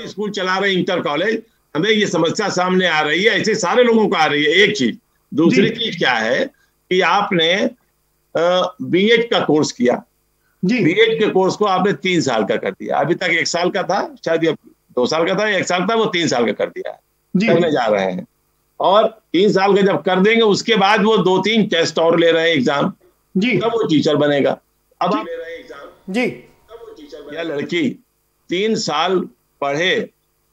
स्कूल चला रहे इंटर कॉलेज, हमें ये समस्या सामने आ रही है, ऐसे सारे लोगों को आ रही है। एक चीज, दूसरी चीज क्या है कि आपने बीएड का कोर्स किया, बीएड के कोर्स को आपने 3 साल का कर दिया। अभी तक 1 साल का था, शायद 2 साल का था, 1 साल था, वो 3 साल का कर दिया, करने जा रहे हैं। और 3 साल का जब कर देंगे उसके बाद वो 2-3 टेस्ट और ले रहे हैं एग्जाम जी, तब वो टीचर बनेगा। अब आप ले रहे हैं एग्जाम जी, तब वो टीचर बनेगा। लड़की 3 साल पढ़े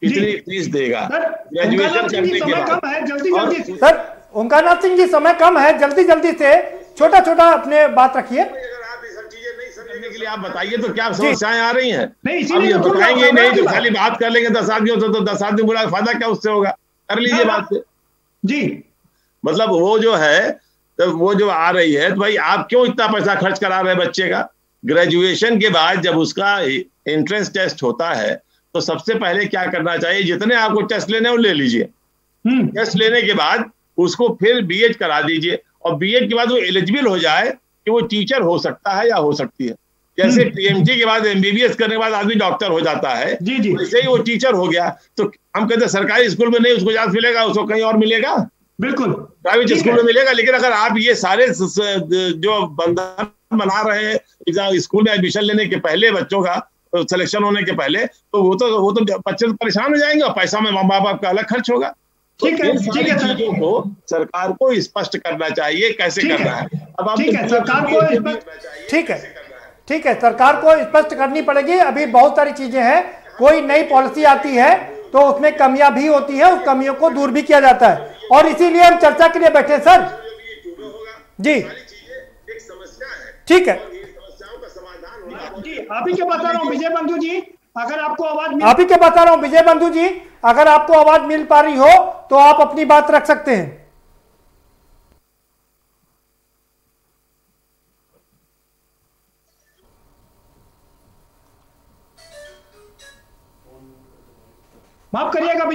कितनी फीस देगा ग्रेजुएशन करने के बाद?
सर ओंकारनाथ सिंह जी, समय कम है, जल्दी जल्दी से छोटा छोटा अपने बात रखिए।
अगर आप ये सब चीजें नहीं समझने के लिए आप बताइए तो क्या समस्याएं आ रही हैं? अब ये बताएंगे नहीं तो खाली बात कर लेंगे 10 आदमियों से, तो 10 आदमी बोला फायदा क्या उससे होगा? कर लीजिए बात से जी। मतलब वो जो है तो वो जो आ रही है, तो भाई आप क्यों इतना पैसा खर्च करा रहे हैं बच्चे का? ग्रेजुएशन के बाद जब उसका एंट्रेंस टेस्ट होता है तो सबसे पहले क्या करना चाहिए, जितने आपको टेस्ट लेने हैं वो ले लीजिए। टेस्ट लेने के बाद उसको फिर बीएड करा दीजिए, और बीएड के बाद वो एलिजिबल हो जाए कि वो टीचर हो सकता है या हो सकती है। जैसे टीएमटी के बाद एमबीबीएस करने के बाद आदमी डॉक्टर हो जाता है, वैसे ही वो टीचर हो गया। तो हम कहते हैं सरकारी स्कूल में नहीं उसको चांस मिलेगा, उसको कहीं और मिलेगा, बिल्कुल प्राइवेट स्कूल में मिलेगा। लेकिन अगर आप ये सारे जो बंधन बना रहे हैं स्कूल में एडमिशन लेने के पहले, बच्चों का सिलेक्शन होने के पहले, तो वो तो बच्चे परेशान हो जाएंगे और पैसा में माँ बाप का अलग खर्च होगा। ठीक है, चीजों को सरकार को स्पष्ट करना चाहिए कैसे करना है। अब आप
सरकार को ठीक है सरकार को स्पष्ट करनी पड़ेगी। अभी बहुत सारी चीजें हैं, कोई नई पॉलिसी आती है तो उसमें कमियां भी होती है, उस कमियों को दूर भी किया जाता है, और इसीलिए हम चर्चा के लिए बैठे सर जी। ठीक है
जी, आप ही के बता रहा हूँ विजय बंधु जी, अगर आपको आवाज
आप ही के बता रहा हूँ विजय बंधु जी, अगर आपको आवाज मिल पा रही हो तो आप अपनी बात रख सकते हैं।
माफ करिएगा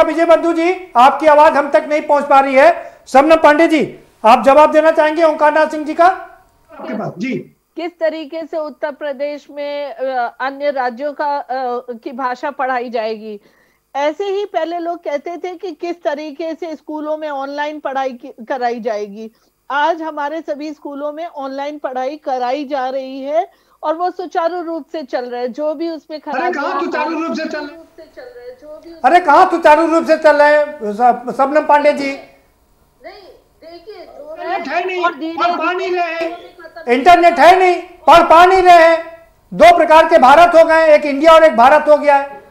विजय बंधु जी, आपकी आवाज हम तक नहीं पहुंच पा रही है। शबनम पांडे जी, आप जवाब देना चाहेंगे ओंकारनाथ सिंह जी का?
आपके पास जी।
किस तरीके से उत्तर प्रदेश में अन्य राज्यों की भाषा पढ़ाई जाएगी? ऐसे ही पहले लोग कहते थे कि किस तरीके से स्कूलों में ऑनलाइन पढ़ाई कराई जाएगी। आज हमारे सभी स्कूलों में ऑनलाइन पढ़ाई कराई जा रही है और वो सुचारू रूप से चल रहा है। जो भी उसमें
अरे कहाँ सुचारू रूप से चल रहे हैं?
अरे कहाँ सुचारू रूप से चल रहे हैं शबनम पांडे जी?
नहीं, देखिए
पढ़ पा नहीं रहे,
इंटरनेट है नहीं, पढ़ पा नहीं रहे हैं। दो प्रकार के भारत हो गए, एक इंडिया और एक भारत हो गया है।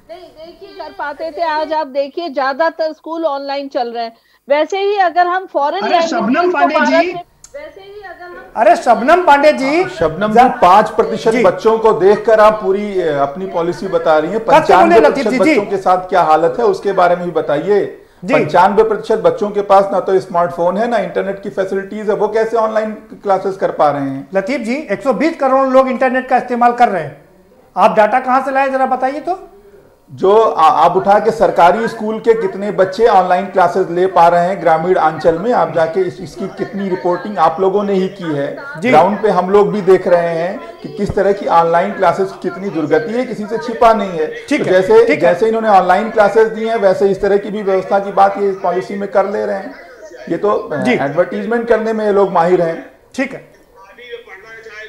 नहीं, देखिए कर पाते थे, आज आप देखिए ज्यादातर स्कूल ऑनलाइन चल रहे हैं। वैसे ही अगर हम फॉरेन
शबनम पांडे जी,
अरे शबनम पांडे जी,
शबनम जी 5% बच्चों को देखकर आप पूरी अपनी पॉलिसी बता रही हैं। 95% बच्चों के साथ क्या हालत है उसके बारे में भी बताइए। 95% बच्चों के पास ना तो स्मार्टफोन है ना इंटरनेट की फैसिलिटीज है, वो कैसे ऑनलाइन क्लासेस कर पा रहे हैं?
लतीफ जी, 120 करोड़ लोग इंटरनेट का इस्तेमाल कर रहे हैं। आप डाटा कहां से लाए, जरा बताइए तो।
जो आप उठा के सरकारी स्कूल के कितने बच्चे ऑनलाइन क्लासेस ले पा रहे हैं ग्रामीण अंचल में, आप जाके इसकी कितनी रिपोर्टिंग आप लोगों ने ही की है। ग्राउंड पे हम लोग भी देख रहे हैं कि किस तरह की ऑनलाइन क्लासेस कितनी दुर्गति है, किसी से छिपा नहीं है। तो जैसे इन्होंने ऑनलाइन क्लासेस दी हैं वैसे इस तरह की भी व्यवस्था की बात ये पॉलिसी में कर ले रहे हैं। ये तो एडवर्टीजमेंट करने में ये लोग माहिर हैं।
ठीक है,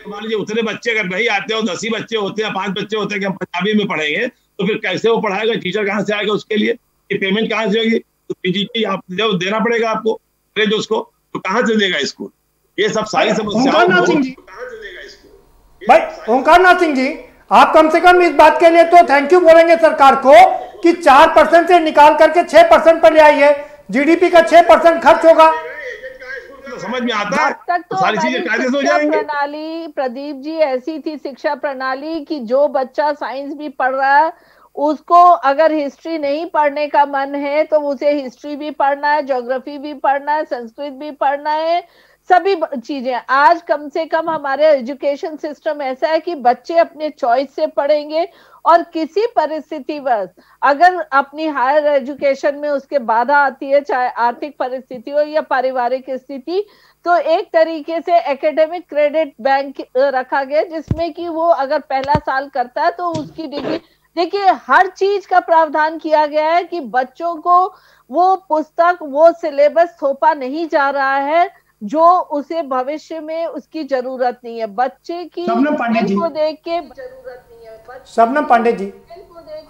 मान लीजिए उतने बच्चे अगर नहीं आते हो, 10 ही बच्चे होते हैं, 5 बच्चे होते हैं कि हम पंजाबी में पढ़ेंगे, तो फिर कैसे वो पढ़ाएगा? टीचर कहाँ से आएगा उसके लिए? ये पेमेंट कहाँ से होगी? तो पीजीटी आप जब देना पड़ेगा आपको प्लेज उसको, तो कहाँ से देगा स्कूल? ये सब सारी समस्याएं
कहाँ से देगा स्कूल? भाई ओंकारनाथ सिंह जी, आप कम से कम इस बात के लिए तो थैंक यू बोलेंगे सरकार को कि 4% से निकाल करके 6% पर ले आई है। जीडीपी का 6% खर्च होगा।
समझ में आता है,
तक तो
सारी चीजें कायदे से हो जाएंगी।
प्रणाली प्रदीप जी ऐसी थी शिक्षा प्रणाली कि जो बच्चा साइंस भी पढ़ रहा है उसको अगर हिस्ट्री नहीं पढ़ने का मन है तो उसे हिस्ट्री भी पढ़ना है, ज्योग्राफी भी पढ़ना है, संस्कृत भी पढ़ना है, सभी चीजें। आज कम से कम हमारे एजुकेशन सिस्टम ऐसा है कि बच्चे अपने चॉइस से पढ़ेंगे और किसी परिस्थितिवश अगर अपनी हायर एजुकेशन में उसके बाधा आती है, चाहे आर्थिक परिस्थिति हो या पारिवारिक स्थिति, तो एक तरीके से एकेडमिक क्रेडिट बैंक रखा गया जिसमें कि वो अगर पहला साल करता है तो उसकी डिग्री, देखिए हर चीज का प्रावधान किया गया है कि बच्चों को वो पुस्तक, वो सिलेबस थोपा नहीं जा रहा है जो उसे भविष्य में उसकी जरूरत नहीं है। बच्चे की को देख के जरूरत नहीं है।
शबनम पांडे जी,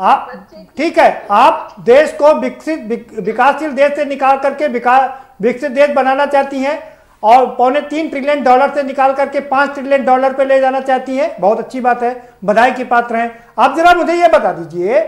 आप ठीक है, आप देश को विकासशील देश से निकाल करके विकसित देश बनाना चाहती हैं और $3.25 ट्रिलियन से निकाल करके $5 ट्रिलियन पे ले जाना चाहती हैं। बहुत अच्छी बात है, बधाई की पात्र हैं। आप जरा मुझे ये बता दीजिए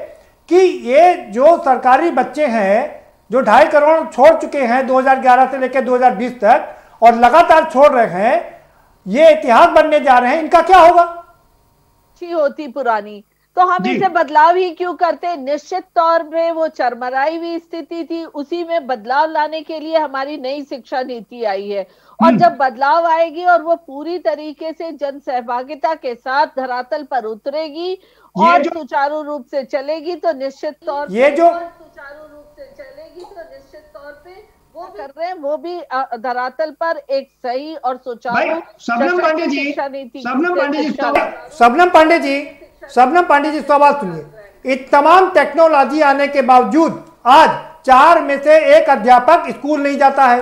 कि ये जो सरकारी बच्चे हैं जो 2.5 करोड़ छोड़ चुके हैं 2011 से लेकर 2020 तक और लगातार छोड़ रहे हैं, ये इतिहास बनने जा रहे हैं, इनका क्या होगा?
अच्छी होती पुरानी तो हम इसे बदलाव ही क्यों करते? निश्चित तौर पे वो चरमराई हुई स्थिति थी, उसी में बदलाव लाने के लिए हमारी नई शिक्षा नीति आई है। और जब बदलाव आएगी और वो पूरी तरीके से जन सहभागिता के साथ धरातल पर उतरेगी और सुचारू रूप से चलेगी तो निश्चित तौर पे वो कर रहे हैं, वो भी धरातल पर एक सही और सुचारू शिक्षा नीति।
शबनम पांडे जी सवाल सुनिए। इस तमाम टेक्नोलॉजी आने के बावजूद आज 4 में से 1 अध्यापक स्कूल नहीं जाता है,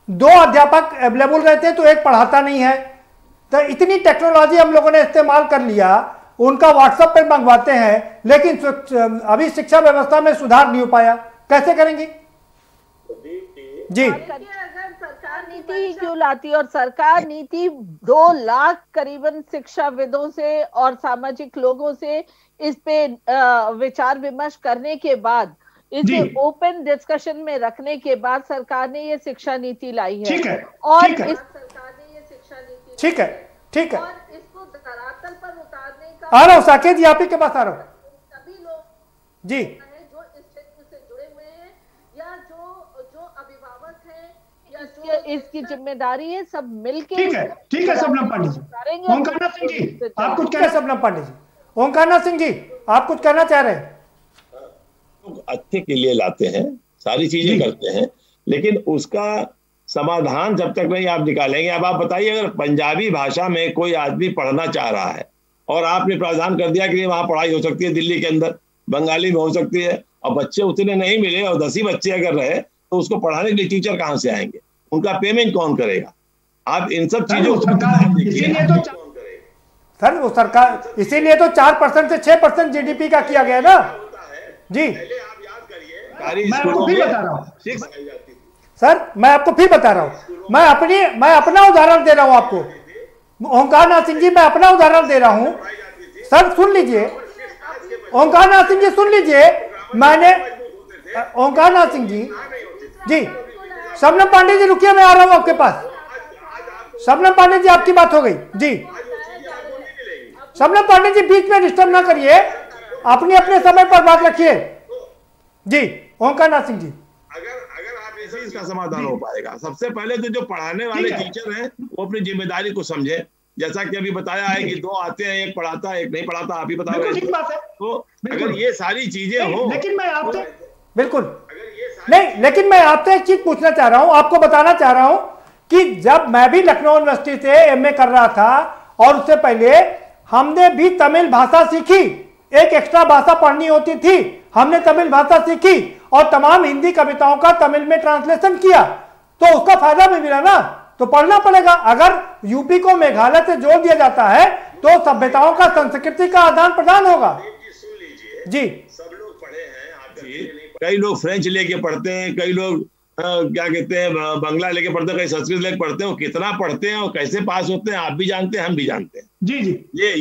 2 अध्यापक अवेलेबल रहते हैं तो 1 पढ़ाता नहीं है। तो इतनी टेक्नोलॉजी हम लोगों ने इस्तेमाल कर लिया, उनका व्हाट्सएप पे मंगवाते हैं, लेकिन अभी शिक्षा व्यवस्था में सुधार नहीं हो पाया। कैसे करेंगे जी?
अगर सरकार नीति ही क्यों लाती, और सरकार नीति 2 लाख करीबन शिक्षाविदों से और सामाजिक लोगों से इस पे विचार विमर्श करने के बाद, इसे ओपन डिस्कशन में रखने के बाद सरकार ने ये शिक्षा नीति लाई है। और सरकार ने ये शिक्षा नीति,
ठीक है
और इसको धरातल पर उतारने का,
आ रहा हूँ साकेत जी, आप ही के पास आ रहा हूँ।
सभी लोग
जी
जो इस क्षेत्र से जुड़े हुए हैं या जो अभिभावक हैं या जो इसकी जिम्मेदारी है, सब मिलके।
ठीक है शबनम पांडे जी। ओंकारनाथ सिंह जी, आप कुछ कह रहे?
शबनम पांडे जी, ओंकारनाथ सिंह जी, आप कुछ कहना चाह रहे हैं?
लोग अच्छे के लिए लाते हैं, सारी चीजें करते हैं, लेकिन उसका समाधान जब तक नहीं आप निकालेंगे। अब आप बताइए, अगर पंजाबी भाषा में कोई आदमी पढ़ना चाह रहा है और आपने प्रावधान कर दिया कि वहां पढ़ाई हो सकती है, दिल्ली के अंदर बंगाली में हो सकती है, और बच्चे उतने नहीं मिले और 10 ही बच्चे अगर रहे तो उसको पढ़ाने के लिए टीचर कहाँ से आएंगे? उनका पेमेंट कौन करेगा? आप इन सब चीजों को
सर, वो सरकार इसीलिए तो 4% से 6% जीडीपी का किया गया ना जी।
मैं आपको फिर बता रहा हूँ
सर, मैं आपको फिर बता रहा हूँ, मैं अपना उदाहरण दे रहा हूँ आपको, ओंकार नाथ सिंह जी, मैं अपना उदाहरण दे रहा हूँ। सर सुन लीजिए, ओंकार नाथ सिंह जी सुन लीजिए, मैंने ओंकार नाथ सिंह जी, शबनम पांडे जी रुकिए, मैं आ रहा हूँ आपके पास। शबनम पांडे जी, आपकी बात हो गई जी। शबनम पांडे जी बीच में डिस्टर्ब ना करिए, अपने अपने समय पर बात रखिए जी। ओंकार नाथ सिंह जी,
अगर इसका समाधान हो पाएगा, सबसे पहले तो जो पढ़ाने वाले टीचर हैं वो अपनी जिम्मेदारी को समझे। जैसा कि अभी बताया है कि 2 आते हैं, एक पढ़ाता है, एक नहीं पढ़ाता, आप ही बता रहे हैं। तो अगर ये सारी चीजें हो,
लेकिन मैं आपसे
बिल्कुल नहीं, लेकिन मैं आपसे एक चीज पूछना चाह रहा हूं, आपको बताना चाह रहा हूं कि जब मैं भी लखनऊ यूनिवर्सिटी से एमए कर रहा था और उससे पहले हमने भी तमिल भाषा सीखी, एक एक्स्ट्रा भाषा पढ़नी होती थी, हमने तमिल भाषा सीखी और तमाम हिंदी कविताओं का तमिल में ट्रांसलेशन किया, तो उसका फायदा भी मिला ना, तो पढ़ना पड़ेगा। अगर यूपी को मेघालय से जोड़ दिया जाता है तो सभ्यताओं का, संस्कृति का आदान प्रदान होगा जी।
सब लोग पढ़े हैं, कई लोग फ्रेंच लेके पढ़ते हैं, कई लोग क्या कहते हैं बंगला लेके पढ़ते हैं, कई संस्कृत लेके पढ़ते हैं। वो कितना पढ़ते हैं और कैसे पास होते हैं आप भी जानते हैं, हम भी जानते हैं
जी जी।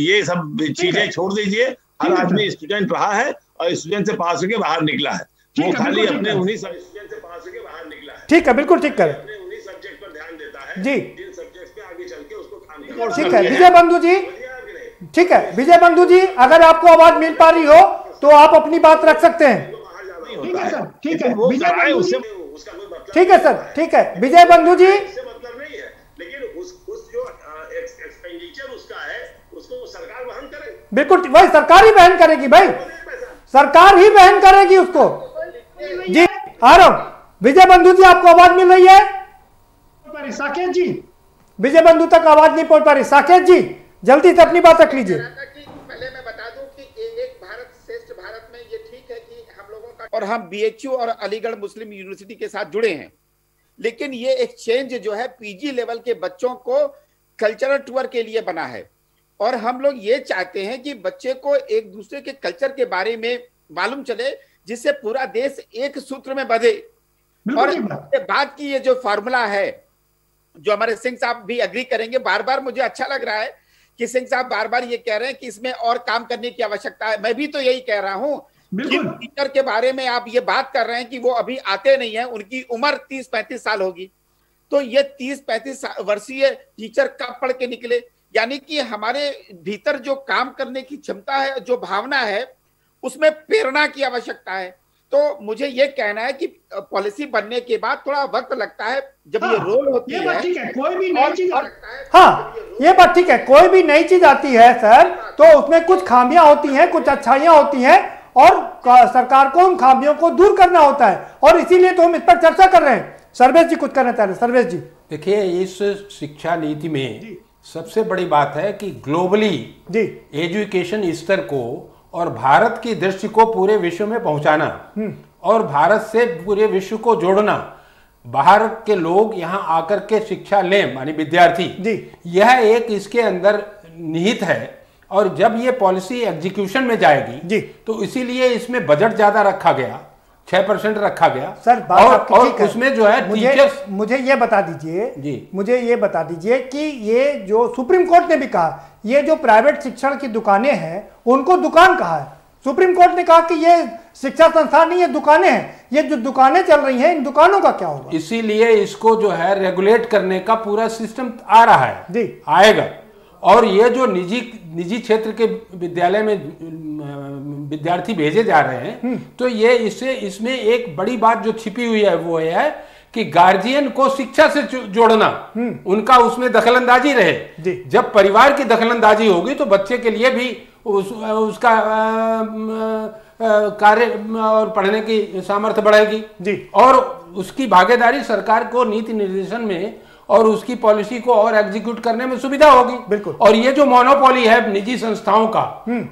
ये सब चीजें छोड़ दीजिए। हर आदमी स्टूडेंट रहा है और स्टूडेंट से पास होकर बाहर निकला है, वो खाली अपने उन्हीं स्टूडेंट से पास होकर बाहर निकला है।
ठीक है, बिल्कुल ठीक है
उन्हीं सब्जेक्ट पर ध्यान देता है
जी,
जिन सब्जेक्ट पे आगे चल के उसको काम।
ठीक है विजय बंधु जी, ठीक है विजय बंधु जी, अगर आपको आवाज मिल पा रही हो तो आप अपनी बात रख सकते हैं।
ठीक है सर, ठीक है
ठीक है सर, ठीक है विजय बंधु जी।
मतलब नहीं है, लेकिन उस जो एक्सपेंडिचर उसका है उसको सरकार वहन करे। बिल्कुल,
वही सरकार ही वहन करेगी भाई, सरकार ही वहन करेगी उसको जी। आ रहा हूं विजय बंधु जी, आपको आवाज मिल रही है?
साकेत जी,
विजय बंधु तक आवाज नहीं पहुंच पा रही। साकेत जी जल्दी से अपनी बात रख लीजिए।
पहले मैं बता दूं कि एक भारत श्रेष्ठ भारत में ये ठीक है कि हम लोगों का, और हम बीएचयू और अलीगढ़ मुस्लिम यूनिवर्सिटी के साथ जुड़े हैं, लेकिन ये एक्सचेंज जो है पीजी लेवल के बच्चों को कल्चरल टूर के लिए बना है, और हम लोग ये चाहते हैं कि बच्चे को एक दूसरे के कल्चर के बारे में मालूम चले, जिससे पूरा देश एक सूत्र में बंधे। और बात की ये जो फार्मूला है, जो हमारे सिंह साहब भी एग्री करेंगे, बार बार मुझे अच्छा लग रहा है कि सिंह साहब बार बार ये कह रहे हैं कि इसमें और काम करने की आवश्यकता है। मैं भी तो यही कह रहा हूं कि टीचर के बारे में आप ये बात कर रहे हैं कि वो अभी आते नहीं है, उनकी उम्र 30-35 साल होगी, तो ये 30-35 वर्षीय टीचर कब पढ़ के निकले? यानी कि हमारे भीतर जो काम करने की क्षमता है, जो भावना है, उसमें प्रेरणा की आवश्यकता है। तो मुझे ये कहना है कि पॉलिसी बनने के बाद थोड़ा वक्त लगता है, जब ये रोल होती है।
बात ठीक है, कोई भी नई चीज
हाँ, ये बात ठीक है, कोई भी नई चीज आती है सर, तो उसमें कुछ खामियां होती हैं, कुछ अच्छाइयां होती हैं, और सरकार को उन खामियों को दूर करना होता है, और इसीलिए तो हम इस पर चर्चा कर रहे हैं। सर्वेश जी कुछ कहना चाह रहे हैं। सर्वेश जी,
देखिए, इस शिक्षा नीति में सबसे बड़ी बात है कि ग्लोबली एजुकेशन स्तर को और भारत की दृष्टि को पूरे विश्व में पहुंचाना और भारत से पूरे विश्व को जोड़ना, बाहर के लोग यहाँ आकर के शिक्षा लें, मानी विद्यार्थी, यह एक इसके अंदर निहित है। और जब ये पॉलिसी एग्जीक्यूशन में जाएगी तो इसीलिए इसमें बजट ज्यादा रखा गया, 6% रखा गया
सर।
और उसमें जो है
मुझे ये बता दीजिए जी, मुझे ये बता दीजिए कि ये जो सुप्रीम कोर्ट ने भी कहा, ये जो प्राइवेट शिक्षण की दुकानें हैं उनको दुकान कहा है। सुप्रीम कोर्ट ने कहा कि ये शिक्षा संस्थान नहीं है, दुकानें हैं। ये जो दुकानें चल रही हैं, इन दुकानों का क्या होगा?
इसीलिए इसको जो है रेगुलेट करने का पूरा सिस्टम आ रहा है जी, आएगा। और ये जो निजी क्षेत्र के विद्यालय में विद्यार्थी भेजे जा रहे हैं, तो ये इसमें एक बड़ी बात जो छिपी हुई है वो है कि गार्जियन को शिक्षा से जोड़ना, उनका उसमें दखलंदाजी रहे। जब परिवार की दखलंदाजी होगी तो बच्चे के लिए भी उसका कार्य और पढ़ने की सामर्थ्य बढ़ेगी
जी,
और उसकी भागीदारी सरकार को नीति निर्देशन में और उसकी पॉलिसी को और एग्जीक्यूट करने में सुविधा होगी।
बिल्कुल।
और ये जो मोनोपोली है निजी संस्थाओं का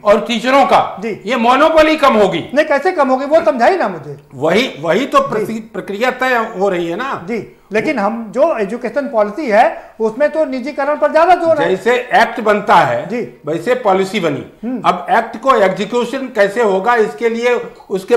और टीचरों का, ये मोनोपोली कम होगी।
नहीं, कैसे कम होगी वो समझाई ना मुझे।
वही तो प्रक्रिया तय हो रही है ना
जी। लेकिन हम जो एजुकेशन पॉलिसी है उसमें तो निजीकरण पर ज्यादा जोर है।
जैसे एक्ट बनता है जी, वैसे पॉलिसी बनी। अब एक्ट को एग्जीक्यूशन कैसे होगा, इसके लिए उसके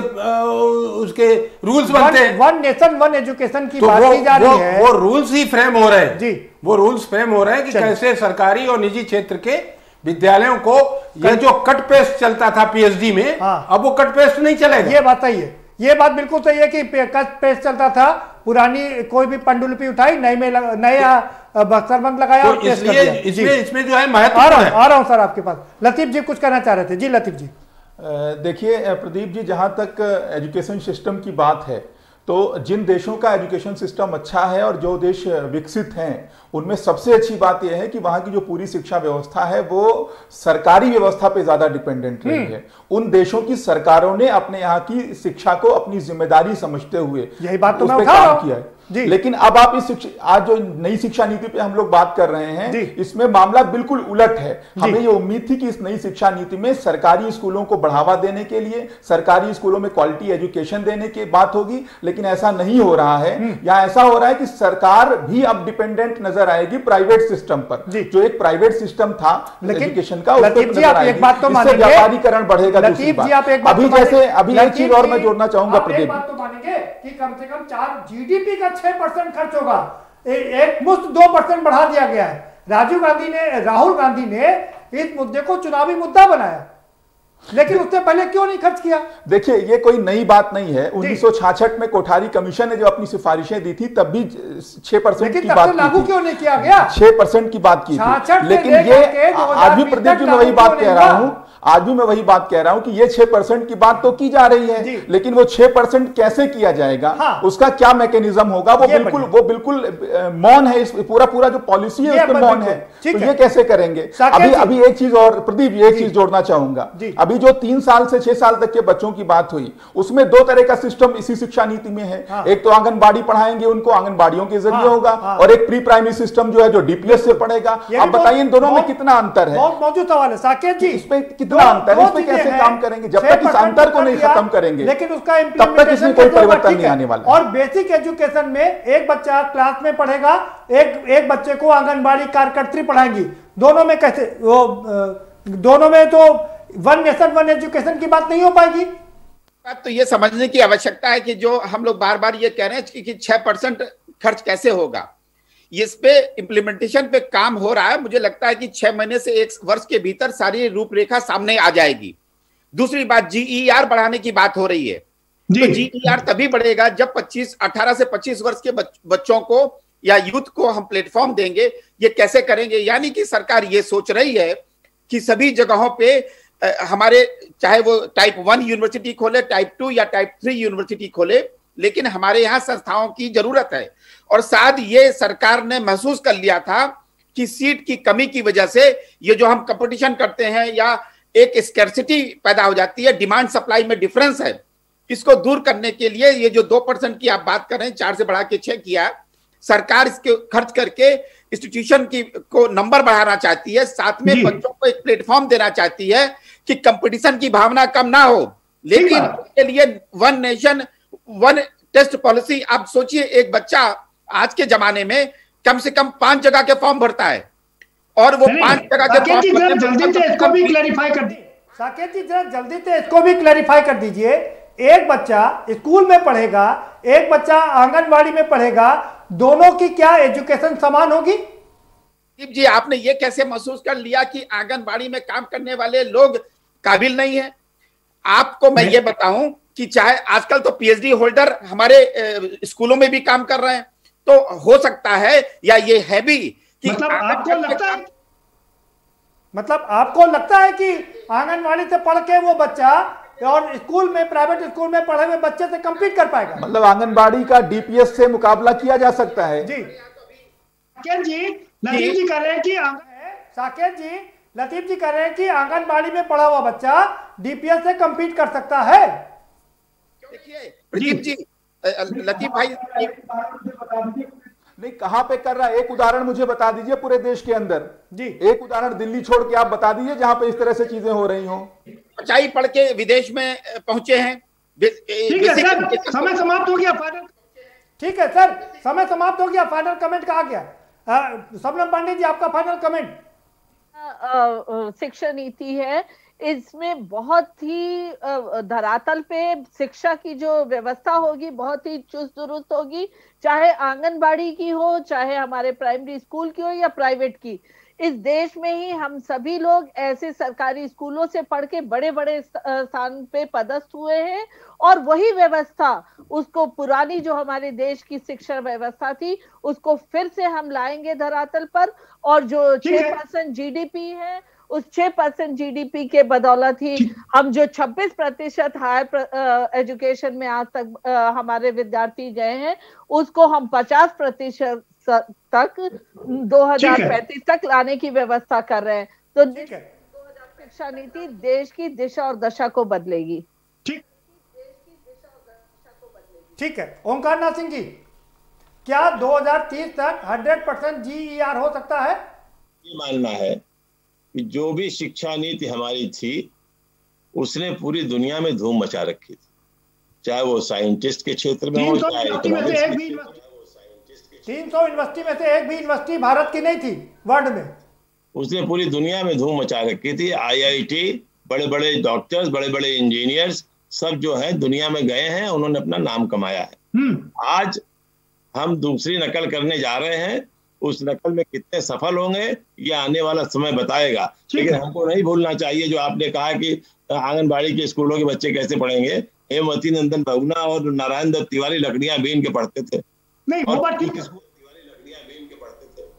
रूल्स बनते हैं।
वन नेशन वन एजुकेशन की बात की जा रही है,
वो रूल्स ही फ्रेम हो रहे हैं जी। वो रूल्स फ्रेम हो रहे हैं कि कैसे सरकारी और निजी क्षेत्र के विद्यालयों को ये जो कट पेस्ट चलता था पीएचडी में, अब वो कट पेस्ट नहीं चलेगा।
ये बात सही है, ये बात बिल्कुल सही है कि कट पेस्ट चलता था। पुरानी कोई भी पंडुलिपि उठाई, नया बख्तरबंद लगाया और पेस्ट कर दिया।
इसमें जो है महत्व
आ रहा हूं सर आपके पास। लतीफ जी कुछ कहना चाह रहे थे। जी लतीफ जी।
देखिए प्रदीप जी, जहां तक एजुकेशन सिस्टम की बात है तो जिन देशों का एजुकेशन सिस्टम अच्छा है और जो देश विकसित हैं उनमें सबसे अच्छी बात यह है कि वहां की जो पूरी शिक्षा व्यवस्था है वो सरकारी व्यवस्था पे ज्यादा डिपेंडेंट रही है। उन देशों की सरकारों ने अपने यहाँ की शिक्षा को अपनी जिम्मेदारी समझते हुए
यही बात तो
मैं काम किया है जी। लेकिन अब आप आज जो नई शिक्षा नीति पे हम लोग बात कर रहे हैं, इसमें मामला बिल्कुल उलट है। हमें ये उम्मीद थी कि इस नई शिक्षा नीति में सरकारी स्कूलों को बढ़ावा देने के लिए, सरकारी स्कूलों में क्वालिटी एजुकेशन देने की बात होगी, लेकिन ऐसा नहीं हो रहा है। यहाँ ऐसा हो रहा है कि सरकार भी अब डिपेंडेंट नजर आएगी प्राइवेट सिस्टम पर। जो एक प्राइवेट सिस्टम था एजुकेशन का, उससे व्यापारीकरण बढ़ेगा। अभी जैसे अभी एक चीज और मैं जोड़ना चाहूंगा प्रदीप,
कि कम से कम 4 जीडीपी का 6% खर्च होगा, एक मुश्त 2% बढ़ा दिया गया है। राहुल गांधी ने इस मुद्दे को चुनावी मुद्दा बनाया, लेकिन उससे पहले क्यों नहीं खर्च किया?
देखिए ये कोई नई बात नहीं है। 1966 में कोठारी कमीशन ने जो अपनी सिफारिशें दी थी तब भी 6% की बात
लागू क्यों नहीं किया गया?
6% की बात की थी। लेकिन ये आज भी प्रदीप जी मैं वही बात कह रहा हूं, आज भी मैं वही बात कह रहा हूं कि ये 6% की बात तो की जा रही है, लेकिन वो 6% कैसे किया जाएगा, उसका क्या मैकेनिज्म होगा, वो बिल्कुल मौन है। इस पूरा जो पॉलिसी है उसमें मौन है। तो ये कैसे करेंगे? अभी एक चीज और प्रदीप, एक चीज जोड़ना चाहूंगा। अभी जो 3 साल से 6 साल तक के बच्चों की बात हुई, उसमें 2 तरह का सिस्टम इसी शिक्षा नीति में है। एक तो आंगनबाड़ी पढ़ाएंगे, उनको आंगनबाड़ियों के जरिए होगा, और एक प्री प्राइमरी सिस्टम जो है जो डीपीएस से पढ़ेगा। आप बताइए इन दोनों में कितना अंतर है?
बहुत मौजूद सवाल है साकेत जी,
इसमें कितना अंतर है, इसमें कैसे काम करेंगे? जब तक इस अंतर को नहीं खत्म करेंगे,
लेकिन उसका
तब तक इसमें कोई परिवर्तन नहीं आने वाला।
और बेसिक एजुकेशन में एक बच्चा क्लास में पढ़ेगा, एक बच्चे को आंगनबाड़ी कार्यकर्त्री पढ़ाएंगी। दोनों में कैसे दोनों में तो वन नेशन वन एजुकेशन की बात नहीं हो पाएगी।
तो ये समझने की आवश्यकता है कि जो हम लोग बार बार ये कह रहे हैं कि 6% खर्च कैसे होगा, इस पे इम्प्लीमेंटेशन पे काम हो रहा है। मुझे लगता है कि 6 महीने से 1 वर्ष के भीतर सारी रूपरेखा सामने आ जाएगी। दूसरी बात, जीईआर बढ़ाने की बात हो रही है। तो जीईआर तभी बढ़ेगा जब 18 से 25 वर्ष के बच्चों को या यूथ को हम प्लेटफॉर्म देंगे। ये कैसे करेंगे? यानी कि सरकार ये सोच रही है कि सभी जगहों पे हमारे चाहे वो टाइप 1 यूनिवर्सिटी खोले, टाइप 2 या टाइप 3 यूनिवर्सिटी खोले, लेकिन हमारे यहाँ संस्थाओं की जरूरत है। और साथ ये सरकार ने महसूस कर लिया था कि सीट की कमी की वजह से ये जो हम कंपटीशन करते हैं या एक स्कैर्सिटी पैदा हो जाती है, डिमांड सप्लाई में डिफरेंस है, इसको दूर करने के लिए ये जो 2% की आप बात कर रहे हैं, 4 से बढ़ा के 6 किया, सरकार इसके खर्च करके इंस्टीट्यूशन को नंबर बढ़ाना चाहती है। साथ में बच्चों को एक प्लेटफॉर्म देना चाहती है कि कंपटीशन की भावना कम ना हो। लेकिन उसके लिए one nation one test policy, आप सोचिए एक बच्चा आज के जमाने में कम से कम 5 जगह के फॉर्म भरता है, और वो 5 जगह के फॉर्म
जल्दी से इसको भी क्लैरिफाई कर दीजिए। साकेत जी जरा जल्दी से इसको भी क्लैरिफाई कर दीजिए। एक बच्चा स्कूल में पढ़ेगा, एक बच्चा आंगनबाड़ी में पढ़ेगा, दोनों की क्या एजुकेशन समान होगी?
जी आपने ये कैसे महसूस कर लिया कि आंगनबाड़ी में काम करने वाले लोग काबिल नहीं है? आपको मैं ये बताऊं कि चाहे आजकल तो पीएचडी होल्डर हमारे स्कूलों में भी काम कर रहे हैं, तो हो सकता है या ये है भी कि
मतलब आपको लगता है कि आंगनबाड़ी से पढ़ के वो बच्चा और स्कूल में प्राइवेट स्कूल में पढ़े हुए बच्चे से कम्पीट कर पाएगा?
मतलब आंगनबाड़ी का डीपीएस से मुकाबला किया जा सकता है।
जी साकेत जी, नजीब जी कह रहे हैं कि साकेत जी लतीफ जी कह रहे हैं कि आंगनबाड़ी में पढ़ा हुआ बच्चा डीपीएस से compete कर सकता है।
देखिए प्रदीप जी, लतीफ भाई
नहीं, कहां पे कर रहा है? एक उदाहरण मुझे बता दीजिए पूरे देश के अंदर
जी,
एक उदाहरण दिल्ली छोड़ के आप बता दीजिए जहां पे इस तरह से चीजें हो रही हो।
बच्चाई पढ़ के विदेश में पहुंचे हैं।
ठीक है सर, समय समाप्त हो गया। फाइनल,
ठीक है सर, समय समाप्त हो गया। फाइनल कमेंट कहा गया? सबनम पांडे जी, आपका फाइनल कमेंट।
शिक्षा नीति है, इसमें बहुत ही धरातल पे शिक्षा की जो व्यवस्था होगी बहुत ही चुस्त दुरुस्त होगी, चाहे आंगनबाड़ी की हो, चाहे हमारे प्राइमरी स्कूल की हो या प्राइवेट की। इस देश में ही हम सभी लोग ऐसे सरकारी स्कूलों से पढ़ के बड़े बड़े स्थान पे पदस्थ हुए हैं, और वही व्यवस्था, उसको पुरानी जो हमारे देश की शिक्षा व्यवस्था थी उसको फिर से हम लाएंगे धरातल पर। और जो 6% जीडीपी है, उस 6% जीडीपी के बदौलत ही हम जो 26% हायर एजुकेशन में आज तक हमारे विद्यार्थी गए हैं, उसको हम 50% तक 2035 तक लाने की व्यवस्था कर रहे हैं। तो 2000 शिक्षा नीति देश की दिशा और दशा को बदलेगी।
ठीक है, ओंकार नाथ सिंह जी, क्या 2030 तक 100% जीईआर हो सकता है?
ये मानना है कि जो भी शिक्षा नीति हमारी थी उसने पूरी दुनिया में धूम मचा रखी थी, चाहे वो साइंटिस्ट के क्षेत्र में हो, चाहे
300 यूनिवर्सिटी में से एक भी यूनिवर्सिटी भारत की नहीं थी वर्ल्ड में।
उसने पूरी दुनिया में धूम मचा रखी थी। आईआईटी, बड़े बड़े डॉक्टर्स, बड़े बड़े इंजीनियर्स सब जो है दुनिया में गए हैं, उन्होंने अपना नाम कमाया है। आज हम दूसरी नकल करने जा रहे हैं, उस नकल में कितने सफल होंगे ये आने वाला समय बताएगा। लेकिन हमको नहीं भूलना चाहिए, जो आपने कहा कि आंगनबाड़ी के स्कूलों के बच्चे कैसे पढ़ेंगे, हेमवती नंदन बहुना और नारायण दत्त तिवारी लकड़ियां बीन के पढ़ते थे।
नहीं वो बात ठीक है,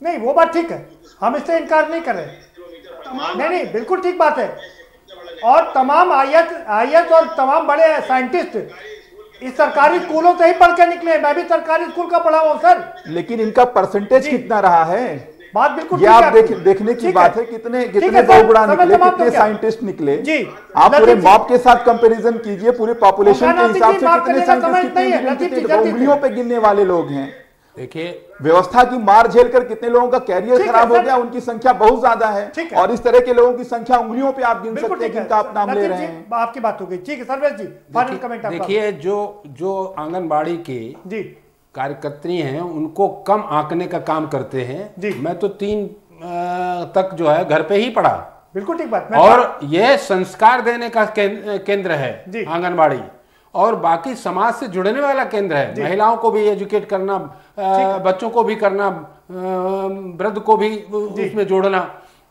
नहीं वो बात ठीक है, हम इससे इनकार नहीं कर रहे। नहीं बिल्कुल ठीक बात है। और तमाम आईएएस और तमाम बड़े साइंटिस्ट इस सरकारी स्कूलों से ही पढ़ के निकले। मैं भी सरकारी स्कूल का पढ़ा हुआ सर।
लेकिन इनका परसेंटेज कितना रहा है,
बात बिल्कुल
ये आप देखने की बात है। कितने बहुगुणा निकले, कितने साइंटिस्ट निकले जी। आप पूरे मॉब के साथ कंपैरिजन कीजिए, पूरे पॉपुलेशन के हिसाब से कितने साइंटिस्ट, उंगलियों पे गिनने वाले लोग हैं।
देखिए,
व्यवस्था की मार झेलकर कितने लोगों का कैरियर खराब हो गया, उनकी संख्या बहुत ज्यादा है। और इस तरह के लोगों की संख्या उंगलियों पे आप गिन सकते हैं जिनका आप नाम ले रहे हैं।
आपकी बात हो गई, ठीक है। सर्वेश जी, फाइनल कमेंट आपका।
देखिए, जो आंगनबाड़ी के
जी
कार्यकर्त्री हैं उनको कम आंकने का काम करते हैं। मैं तो 3 तक जो है घर पे ही पढ़ा।
बिल्कुल ठीक बात।
और यह संस्कार देने का केंद्र है आंगनबाड़ी, और बाकी समाज से जुड़ने वाला केंद्र है। महिलाओं को भी एजुकेट करना, बच्चों को भी करना, वृद्ध को भी उसमें जोड़ना,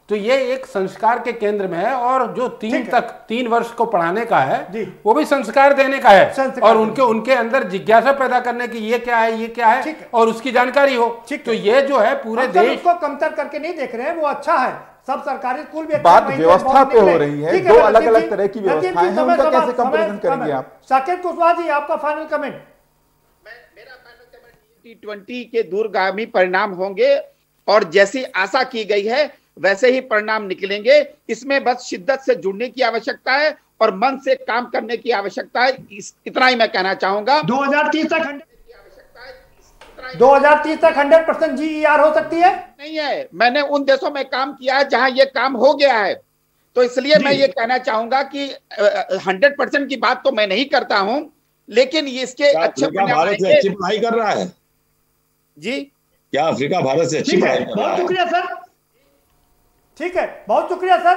तो ये एक संस्कार के केंद्र में है। और जो 3 वर्ष को पढ़ाने का है वो भी संस्कार देने का है, और उनके अंदर जिज्ञासा पैदा करने की ये क्या है, ये क्या है, और उसकी जानकारी हो। तो ये जो है पूरे देश
को कमतर करके नहीं देख रहे हैं, वो अच्छा है। सब सरकारी स्कूल भी
बात व्यवस्था पे हो रही है, दो अलग अलग तरह की व्यवस्थाएं हैं, उनका कैसे कंपैरिजन करेंगे आप?
साकेत कुशवाहा जी, आपका फाइनल कमेंट।
मेरा फाइनल कमेंट, T20 के दूरगामी परिणाम होंगे और जैसी आशा की गई है वैसे ही परिणाम निकलेंगे। इसमें बस शिद्दत से जुड़ने की आवश्यकता है और मन से काम करने की आवश्यकता है। इतना ही मैं कहना चाहूंगा।
2030 तक 100% जीईआर हो सकती है?
नहीं है, मैंने उन देशों में काम किया है जहां ये काम हो गया है, तो इसलिए मैं ये कहना चाहूंगा कि 100% की बात तो मैं नहीं करता हूं, लेकिन इसके अच्छे
भारत से अच्छी पढ़ाई कर रहा है
जी।
क्या अफ्रीका भारत से अच्छी पढ़ाई कर रहा है?
बहुत शुक्रिया सर। ठीक है, बहुत शुक्रिया सर,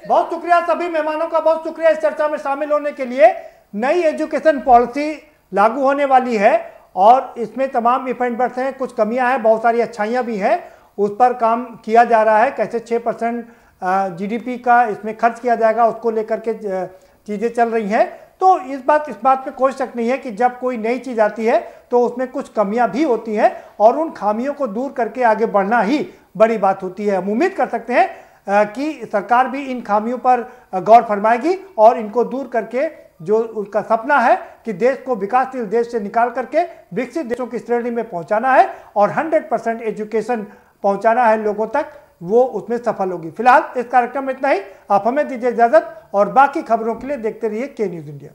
बहुत शुक्रिया सभी मेहमानों का, बहुत शुक्रिया इस चर्चा में शामिल होने के लिए। नई एजुकेशन पॉलिसी लागू होने वाली है और इसमें तमाम इफेक्ट्स हैं, कुछ कमियां हैं, बहुत सारी अच्छाइयां भी हैं, उस पर काम किया जा रहा है। कैसे 6% जीडीपी का इसमें खर्च किया जाएगा, उसको लेकर के चीज़ें चल रही हैं। तो इस बात पे कोई शक नहीं है कि जब कोई नई चीज़ आती है तो उसमें कुछ कमियां भी होती हैं और उन खामियों को दूर करके आगे बढ़ना ही बड़ी बात होती है। हम उम्मीद कर सकते हैं कि सरकार भी इन खामियों पर गौर फरमाएगी और इनको दूर करके जो उनका सपना है कि देश को विकासशील देश से निकाल करके विकसित देशों की श्रेणी में पहुंचाना है और 100% एजुकेशन पहुंचाना है लोगों तक, वो उसमें सफल होगी। फिलहाल इस कार्यक्रम में इतना ही। आप हमें दीजिए इजाजत और बाकी खबरों के लिए देखते रहिए के न्यूज़ इंडिया।